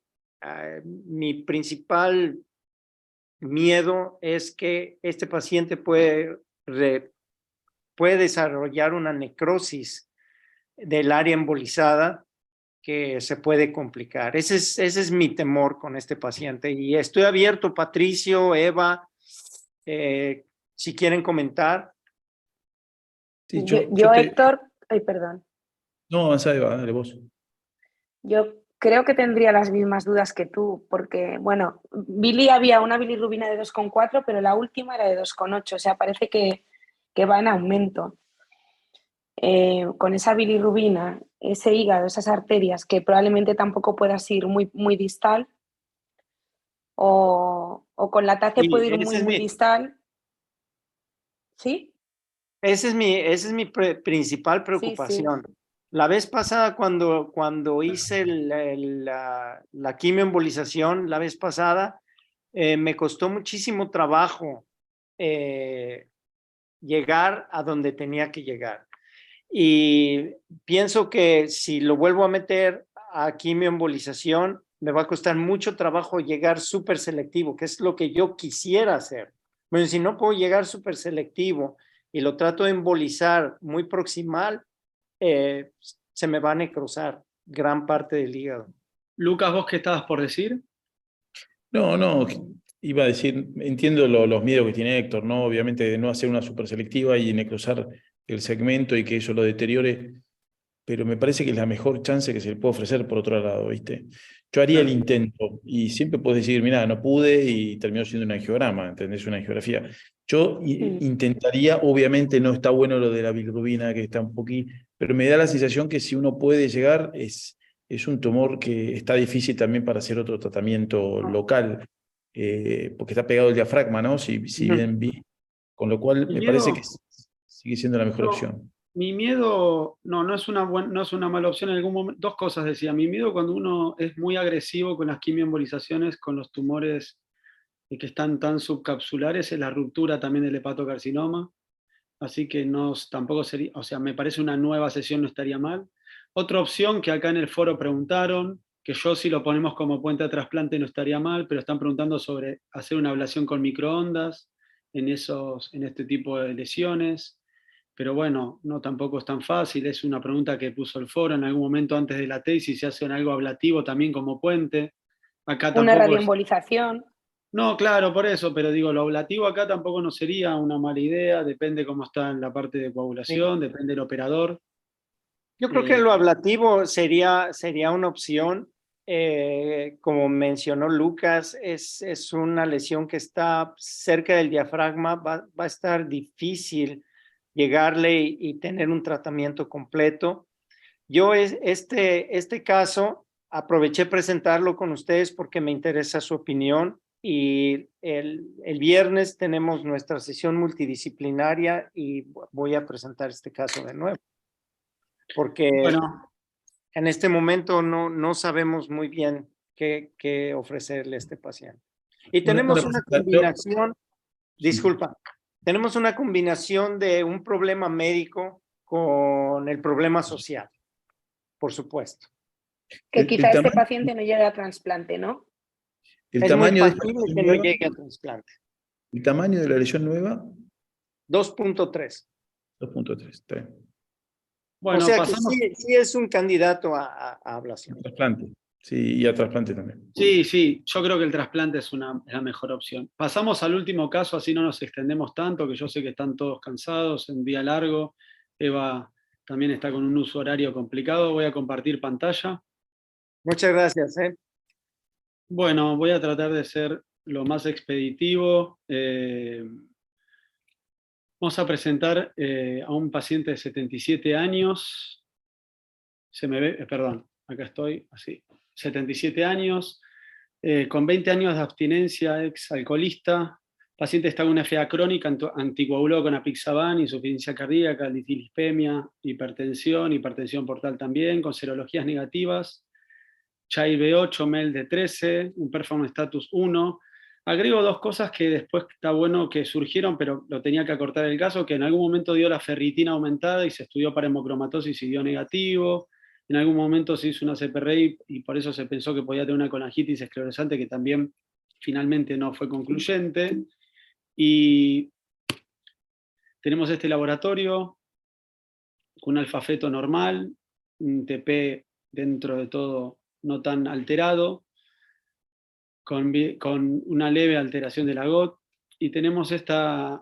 mi principal miedo es que este paciente puede desarrollar una necrosis del área embolizada que se puede complicar. Ese es mi temor con este paciente. Y estoy abierto, Patricio, Eva, si quieren comentar. Sí, Héctor, ay, perdón. No, avanza, Eva, dale vos. Yo creo que tendría las mismas dudas que tú, porque, bueno, había una bilirrubina de 2,4, pero la última era de 2,8, o sea, parece que va en aumento. Con esa bilirrubina, ese hígado, esas arterias, que probablemente tampoco puedas ir muy, muy distal, o con la TAC puede ir muy, muy distal. ¿Sí? Esa es mi principal preocupación. Sí. La vez pasada, cuando hice la quimioembolización, la vez pasada, me costó muchísimo trabajo llegar a donde tenía que llegar. Y pienso que si lo vuelvo a meter a quimioembolización, me va a costar mucho trabajo llegar súper selectivo, que es lo que yo quisiera hacer. Bueno, si no puedo llegar súper selectivo y lo trato de embolizar muy proximal, se me va a necrosar gran parte del hígado. Lucas, ¿vos qué estabas por decir? No, iba a decir, entiendo los miedos que tiene Héctor, ¿no? Obviamente de no hacer una super selectiva y necrosar el segmento y que eso lo deteriore, pero me parece que es la mejor chance que se le puede ofrecer por otro lado, ¿viste? Yo haría el intento y siempre puedes decir, mira, no pude y terminó siendo un angiograma, ¿entendés? Una angiografía. Yo intentaría, obviamente no está bueno lo de la bilirrubina, que está un poquito, pero me da la sensación que si uno puede llegar, es un tumor que está difícil también para hacer otro tratamiento local, porque está pegado el diafragma, ¿no? Si bien vi, con lo cual me parece que sigue siendo la mejor opción. Mi miedo, no es una mala opción en algún momento. Dos cosas decía. Mi miedo cuando uno es muy agresivo con las quimioembolizaciones, con los tumores que están tan subcapsulares, es la ruptura también del hepatocarcinoma. Así que tampoco sería, o sea, me parece una nueva sesión no estaría mal. Otra opción que acá en el foro preguntaron, que yo si lo ponemos como puente a trasplante no estaría mal, pero están preguntando sobre hacer una ablación con microondas en este tipo de lesiones. Pero bueno, no tampoco es tan fácil, es una pregunta que puso el foro en algún momento antes de la tesis, si hacen algo ablativo también como puente. Acá una tampoco radioembolización. No, claro, por eso, pero digo, lo ablativo acá tampoco no sería una mala idea, depende cómo está en la parte de coagulación, depende del operador. Yo creo que lo ablativo sería una opción. Como mencionó Lucas, es una lesión que está cerca del diafragma, va a estar difícil llegarle y tener un tratamiento completo. Yo este caso aproveché presentarlo con ustedes porque me interesa su opinión y el viernes tenemos nuestra sesión multidisciplinaria y voy a presentar este caso de nuevo. Porque en este momento no sabemos muy bien qué ofrecerle a este paciente. Y tenemos una combinación, disculpa, tenemos una combinación de un problema médico con el problema social, por supuesto. Que quizá este paciente no llegue a trasplante, ¿no? Es muy factible que no llegue a trasplante. ¿El tamaño de la lesión nueva? 2.3. 2.3, está bien. Bueno, o sea que sí es un candidato a ablación. Trasplante, sí, y a trasplante también. Sí, yo creo que el trasplante es la mejor opción. Pasamos al último caso, así no nos extendemos tanto, que yo sé que están todos cansados, en día largo. Eva también está con un uso horario complicado. Voy a compartir pantalla. Muchas gracias. Bueno, voy a tratar de ser lo más expeditivo. Vamos a presentar a un paciente de 77 años. Se me ve, perdón, acá estoy, así. 77 años, con 20 años de abstinencia, exalcoholista. Paciente está con una FA crónica, anticoagulado con apixaban, insuficiencia cardíaca, dislipemia, hipertensión portal también, con serologías negativas. CHAI-B8, MEL de 13, un performance status 1. Agrego dos cosas que después está bueno que surgieron, pero lo tenía que acortar el caso, que en algún momento dio la ferritina aumentada y se estudió para hemocromatosis y dio negativo. En algún momento se hizo una CPRI y por eso se pensó que podía tener una colangitis esclerosante que también finalmente no fue concluyente. Y tenemos este laboratorio con un alfa-feto normal, un TP dentro de todo no tan alterado, con una leve alteración de la GOT, y tenemos estas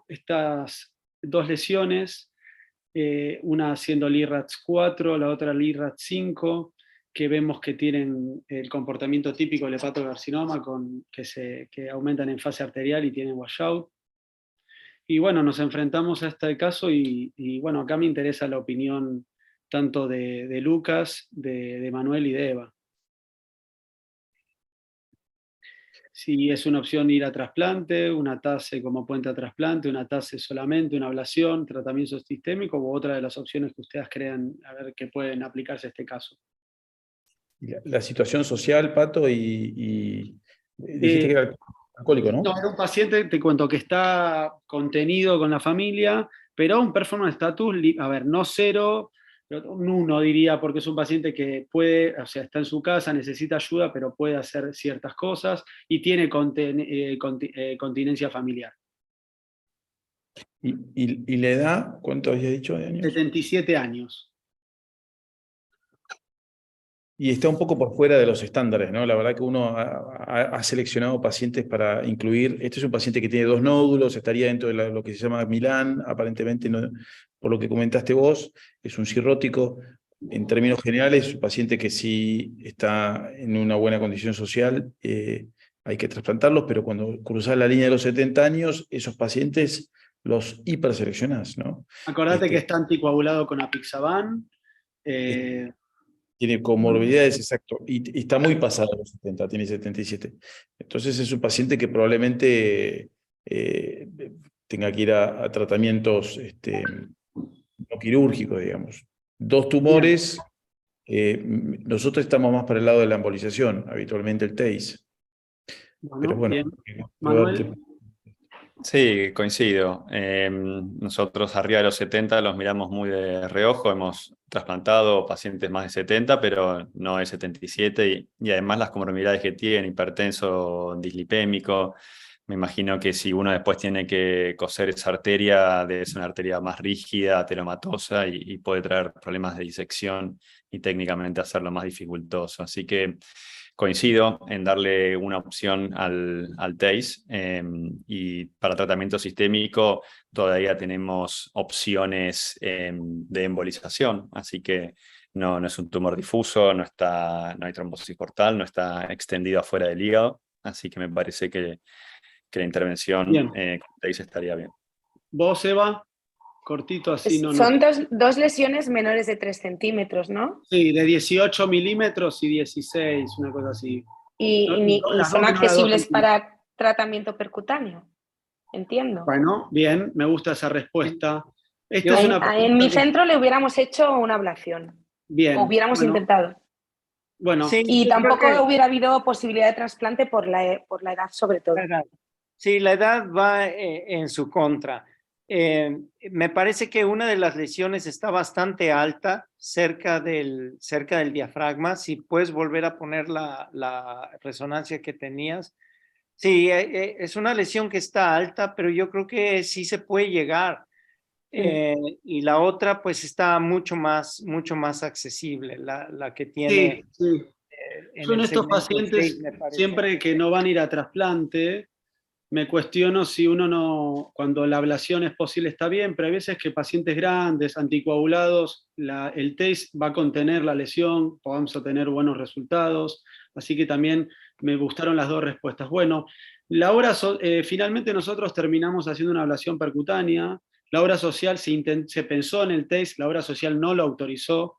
dos lesiones una siendo LIRADS 4, la otra LIRADS 5, que vemos que tienen el comportamiento típico del hepatocarcinoma, que aumentan en fase arterial y tienen washout. Y bueno, nos enfrentamos a este caso y bueno, acá me interesa la opinión tanto de Lucas, de Manuel y de Eva. Si es una opción ir a trasplante, una TASE como puente a trasplante, una TASE solamente, una ablación, tratamiento sistémico, u otra de las opciones que ustedes crean a ver que pueden aplicarse a este caso. La situación social, Pato, y dijiste que era alcohólico, ¿no? No, era un paciente, te cuento, que está contenido con la familia, pero un performance status, a ver, no 0, pero un 1 diría, porque es un paciente que puede, o sea, está en su casa, necesita ayuda, pero puede hacer ciertas cosas y tiene continencia familiar. ¿Y la edad? ¿Cuánto había dicho de años? 77 años. Y está un poco por fuera de los estándares, ¿no? La verdad que uno ha seleccionado pacientes para incluir. Este es un paciente que tiene 2 nódulos, estaría dentro de lo que se llama Milán, aparentemente, no, por lo que comentaste vos, es un cirrótico. En términos generales, es un paciente que sí está en una buena condición social, hay que trasplantarlos, pero cuando cruzás la línea de los 70 años, esos pacientes los hiperseleccionás, ¿no? Acordate que está anticoagulado con apixaban. Tiene comorbilidades, exacto, y está muy pasado a los 70, tiene 77. Entonces es un paciente que probablemente tenga que ir a tratamientos no quirúrgicos, digamos. 2 tumores, nosotros estamos más para el lado de la embolización, habitualmente el TACE. Bueno, pero bueno, bien. Manuel. Sí, coincido. Nosotros arriba de los 70 los miramos muy de reojo, hemos trasplantado pacientes más de 70, pero no de 77, y además las comorbilidades que tienen, hipertenso, dislipémico, me imagino que si uno después tiene que coser esa arteria, debe ser una arteria más rígida, ateromatosa, y puede traer problemas de disección y técnicamente hacerlo más dificultoso. Así que coincido en darle una opción al TACE, y para tratamiento sistémico todavía tenemos opciones de embolización, así que no es un tumor difuso, no hay trombosis portal, no está extendido afuera del hígado, así que me parece que la intervención con TACE estaría bien. ¿Vos, Eva? Cortito así, no. Son dos lesiones menores de 3 centímetros, ¿no? Sí, de 18 milímetros y 16, una cosa así. Y son accesibles para tratamiento percutáneo, entiendo. Bueno, bien, me gusta esa respuesta. En mi centro le hubiéramos hecho una ablación. Bien. Hubiéramos intentado. Bueno. Sí, y tampoco hubiera habido posibilidad de trasplante por la edad, sobre todo. Sí, la edad va en su contra. Me parece que una de las lesiones está bastante alta, cerca del diafragma. Si puedes volver a poner la resonancia que tenías. Sí, es una lesión que está alta, pero yo creo que sí se puede llegar. Y la otra pues está mucho más accesible, la que tiene. Sí. Son estos pacientes 6, siempre que no van a ir a trasplante. Me cuestiono si uno no, cuando la ablación es posible está bien, pero hay veces que pacientes grandes, anticoagulados, el TACE va a contener la lesión, podamos obtener buenos resultados, así que también me gustaron las 2 respuestas. Bueno, finalmente nosotros terminamos haciendo una ablación percutánea, la obra social se pensó en el TACE, la obra social no lo autorizó,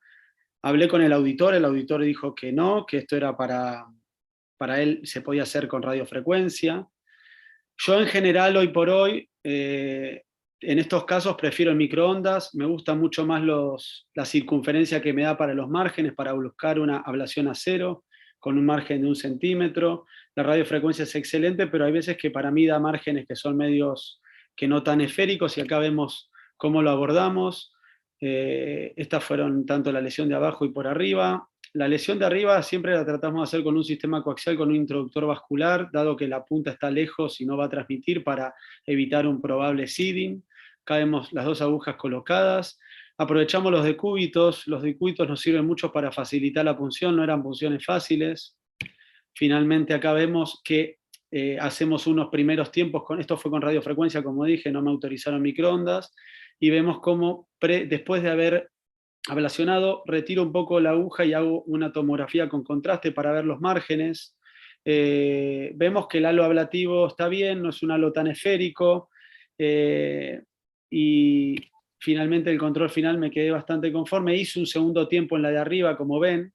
hablé con el auditor dijo que no, que esto era para él, se podía hacer con radiofrecuencia. Yo en general, hoy por hoy, en estos casos prefiero el microondas, me gusta mucho más la circunferencia que me da para los márgenes, para buscar una ablación a 0, con un margen de 1 centímetro. La radiofrecuencia es excelente, pero hay veces que para mí da márgenes que son medios que no tan esféricos, y acá vemos cómo lo abordamos. Estas fueron tanto la lesión de abajo y por arriba. La lesión de arriba siempre la tratamos de hacer con un sistema coaxial, con un introductor vascular, dado que la punta está lejos y no va a transmitir, para evitar un probable seeding. Acá vemos las 2 agujas colocadas. Aprovechamos los decúbitos. Los decúbitos nos sirven mucho para facilitar la punción, no eran punciones fáciles. Finalmente acá vemos que hacemos unos primeros tiempos, esto fue con radiofrecuencia, como dije, no me autorizaron microondas, y vemos cómo después de haber ablacionado, retiro un poco la aguja y hago una tomografía con contraste para ver los márgenes. Vemos que el halo ablativo está bien, no es un halo tan esférico, y finalmente el control final me quedé bastante conforme. Hice un segundo tiempo en la de arriba, como ven,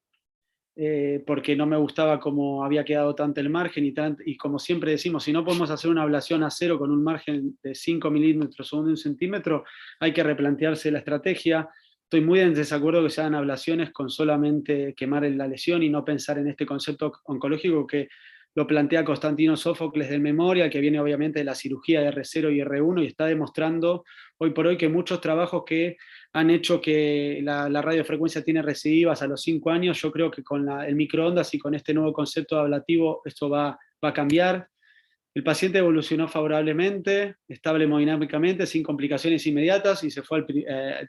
porque no me gustaba cómo había quedado tanto el margen y como siempre decimos, si no podemos hacer una ablación a cero con un margen de 5 milímetros o de 1 centímetro, hay que replantearse la estrategia. Estoy muy en desacuerdo que se hagan ablaciones con solamente quemar la lesión y no pensar en este concepto oncológico que lo plantea Constantino Sófocles del Memoria, que viene obviamente de la cirugía de R0 y R1 y está demostrando hoy por hoy que muchos trabajos que han hecho que la radiofrecuencia tiene recidivas a los 5 años, yo creo que con el microondas y con este nuevo concepto ablativo esto va a cambiar. El paciente evolucionó favorablemente, estable hemodinámicamente, sin complicaciones inmediatas y se fue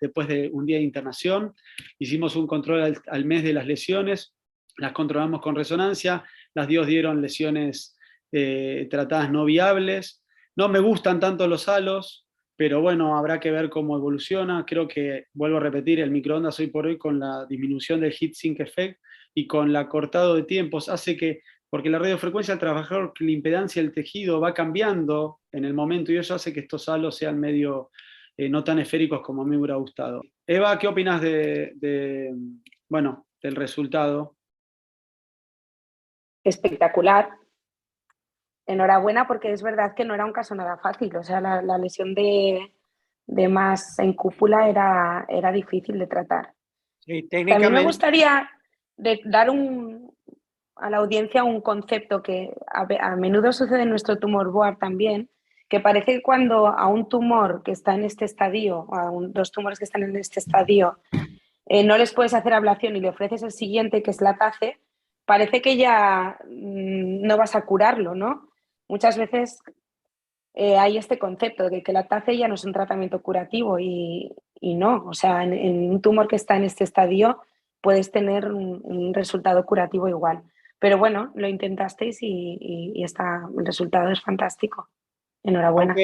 después de un día de internación. Hicimos un control al mes de las lesiones, las controlamos con resonancia, las DIOS dieron lesiones tratadas no viables. No me gustan tanto los halos, pero bueno, habrá que ver cómo evoluciona. Creo que, vuelvo a repetir, el microondas hoy por hoy con la disminución del heat sink effect y con la cortado de tiempos hace que, porque la radiofrecuencia al trabajar la impedancia del tejido va cambiando en el momento y eso hace que estos halos sean medio no tan esféricos como a mí me hubiera gustado. Eva, ¿qué opinas bueno, del resultado? Espectacular. Enhorabuena, porque es verdad que no era un caso nada fácil. O sea, la lesión de más en cúpula era difícil de tratar. Sí, técnicamente... También me gustaría dar a la audiencia un concepto que a menudo sucede en nuestro tumor board también, que parece que cuando a un tumor que está en este estadio, o a dos tumores que están en este estadio, no les puedes hacer ablación y le ofreces el siguiente, que es la TACE, parece que ya no vas a curarlo, ¿no? Muchas veces hay este concepto de que la TACE ya no es un tratamiento curativo y no, o sea, en un tumor que está en este estadio puedes tener un resultado curativo igual. Pero bueno, lo intentasteis y el resultado es fantástico. Enhorabuena.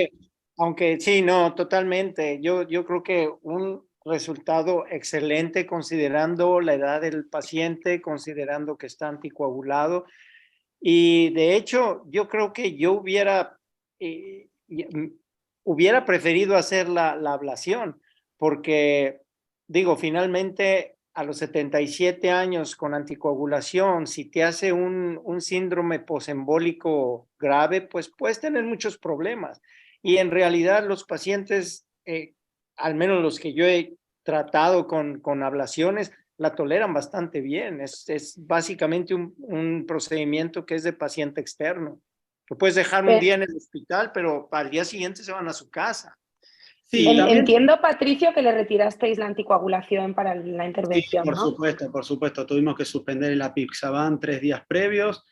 Aunque sí, no, totalmente. Yo creo que un resultado excelente considerando la edad del paciente, considerando que está anticoagulado. Y de hecho, yo creo que yo hubiera preferido hacer la ablación, porque digo, finalmente a los 77 años con anticoagulación, si te hace un síndrome posembólico grave, pues puedes tener muchos problemas. Y en realidad los pacientes, al menos los que yo he tratado con ablaciones, la toleran bastante bien. Es básicamente un procedimiento que es de paciente externo. Lo puedes dejar un día en el hospital, pero al día siguiente se van a su casa. Sí, entiendo, Patricio, que le retirasteis la anticoagulación para la intervención, sí, por ¿no? supuesto, por supuesto. Tuvimos que suspender el apixaban 3 días previos.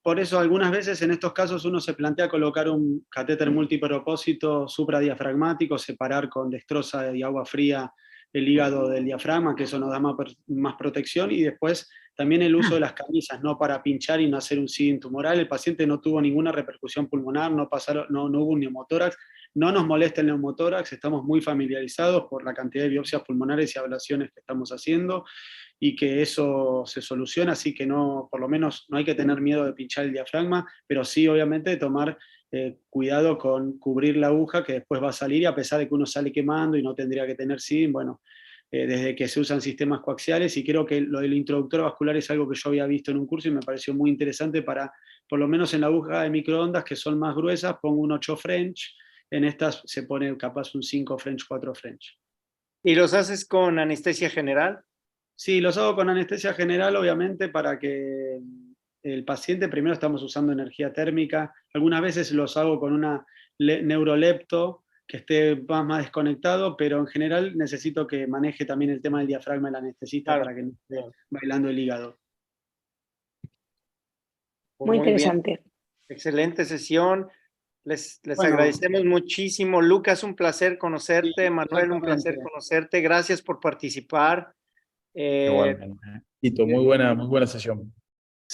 Por eso algunas veces en estos casos uno se plantea colocar un catéter multipropósito supradiafragmático, separar con dextrosa y agua fría el hígado del diafragma, que eso nos da más protección, y después también el uso de las camisas, no para pinchar y no hacer un seeding tumoral. El paciente no tuvo ninguna repercusión pulmonar, no hubo un neumotórax. No nos molesta el neumotórax, estamos muy familiarizados por la cantidad de biopsias pulmonares y ablaciones que estamos haciendo y que eso se soluciona, así que no, por lo menos no hay que tener miedo de pinchar el diafragma, pero sí obviamente tomar cuidado con cubrir la aguja que después va a salir y a pesar de que uno sale quemando y no tendría que tener SIDIN, bueno, desde que se usan sistemas coaxiales y creo que lo del introductor vascular es algo que yo había visto en un curso y me pareció muy interesante para, por lo menos en la aguja de microondas que son más gruesas, pongo un 8 French. En estas se pone capaz un 5 French, 4 French. ¿Y los haces con anestesia general? Sí, los hago con anestesia general, obviamente, para que el paciente, primero estamos usando energía térmica, algunas veces los hago con una neurolepto que esté más desconectado, pero en general necesito que maneje también el tema del diafragma del anestesista, claro, para que no esté bailando el hígado. Muy interesante. Bien. Excelente sesión. Les agradecemos muchísimo. Lucas, un placer conocerte. Sí, Manuel, un placer conocerte. Gracias por participar. Tito, muy buena sesión.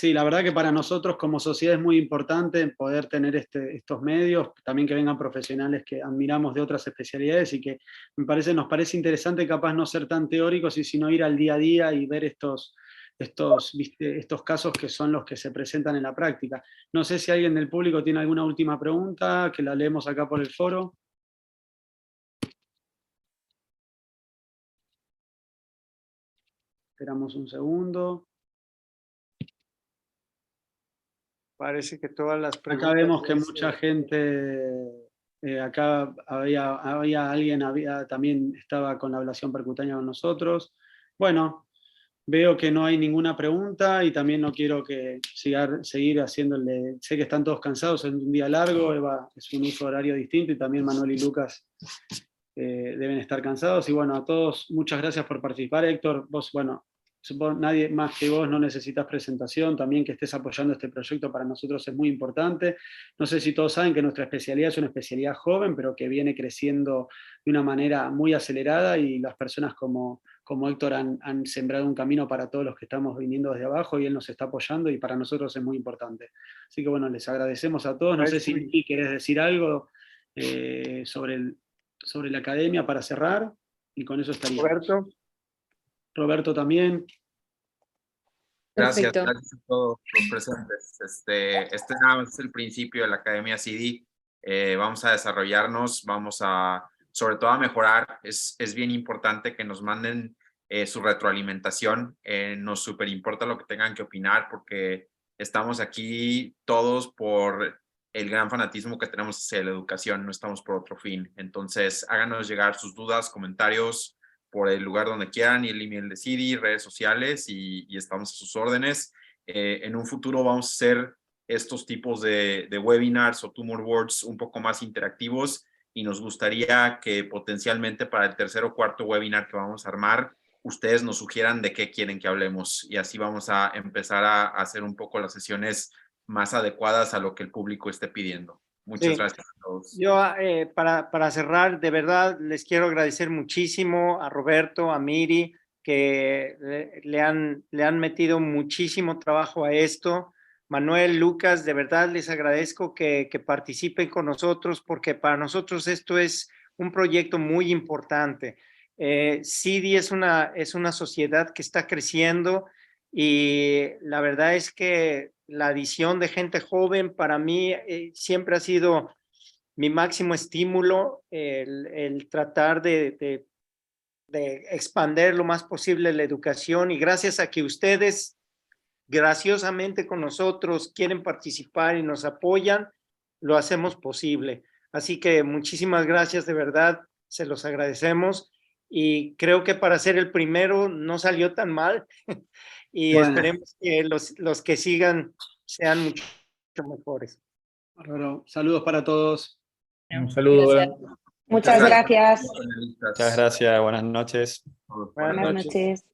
Sí, la verdad que para nosotros como sociedad es muy importante poder tener estos medios, también que vengan profesionales que admiramos de otras especialidades y que nos parece interesante capaz no ser tan teóricos y sino ir al día a día y ver estos casos que son los que se presentan en la práctica. No sé si alguien del público tiene alguna última pregunta, que la leemos acá por el foro. Esperamos un segundo. Parece que todas las preguntas... Acá vemos que mucha gente, acá había alguien, también estaba con la ablación percutánea con nosotros. Bueno, veo que no hay ninguna pregunta y también no quiero seguir haciéndole, sé que están todos cansados, es un día largo, Eva es un uso horario distinto y también Manuel y Lucas deben estar cansados. Y bueno, a todos, muchas gracias por participar. Héctor, vos, bueno, nadie más que vos no necesitas presentación, también que estés apoyando este proyecto para nosotros es muy importante. No sé si todos saben que nuestra especialidad es una especialidad joven, pero que viene creciendo de una manera muy acelerada y las personas como Héctor han sembrado un camino para todos los que estamos viniendo desde abajo y él nos está apoyando y para nosotros es muy importante. Así que bueno, les agradecemos a todos. No sé si Vicky querés decir algo sobre la academia para cerrar y con eso estaría. Roberto también. Gracias, Perfecto. gracias a todos los presentes. Este nada más es el principio de la Academia CIDI. Vamos a desarrollarnos, vamos a, sobre todo a mejorar. Es bien importante que nos manden su retroalimentación. Nos súper importa lo que tengan que opinar porque estamos aquí todos por el gran fanatismo que tenemos hacia la educación, no estamos por otro fin. Entonces, háganos llegar sus dudas, comentarios, por el lugar donde quieran, y el email de CIDI, redes sociales, y estamos a sus órdenes. En un futuro vamos a hacer estos tipos de webinars o tumor boards un poco más interactivos, y nos gustaría que potencialmente para el tercer o cuarto webinar que vamos a armar, ustedes nos sugieran de qué quieren que hablemos, y así vamos a empezar a hacer un poco las sesiones más adecuadas a lo que el público esté pidiendo. Muchas gracias a todos. Yo, para cerrar, de verdad, les quiero agradecer muchísimo a Roberto, a Miri, que le han metido muchísimo trabajo a esto. Manuel, Lucas, de verdad les agradezco que participen con nosotros porque para nosotros esto es un proyecto muy importante. CIDI es una sociedad que está creciendo y la verdad es que la adición de gente joven para mí siempre ha sido mi máximo estímulo, el tratar de expandir lo más posible la educación, y gracias a que ustedes graciosamente con nosotros quieren participar y nos apoyan, lo hacemos posible. Así que muchísimas gracias, de verdad, se los agradecemos y creo que para ser el primero no salió tan mal y bueno, esperemos que los que sigan sean mucho mejores. Bueno, saludos para todos. Un saludo. Muchas gracias. Muchas gracias, buenas noches. Buenas noches.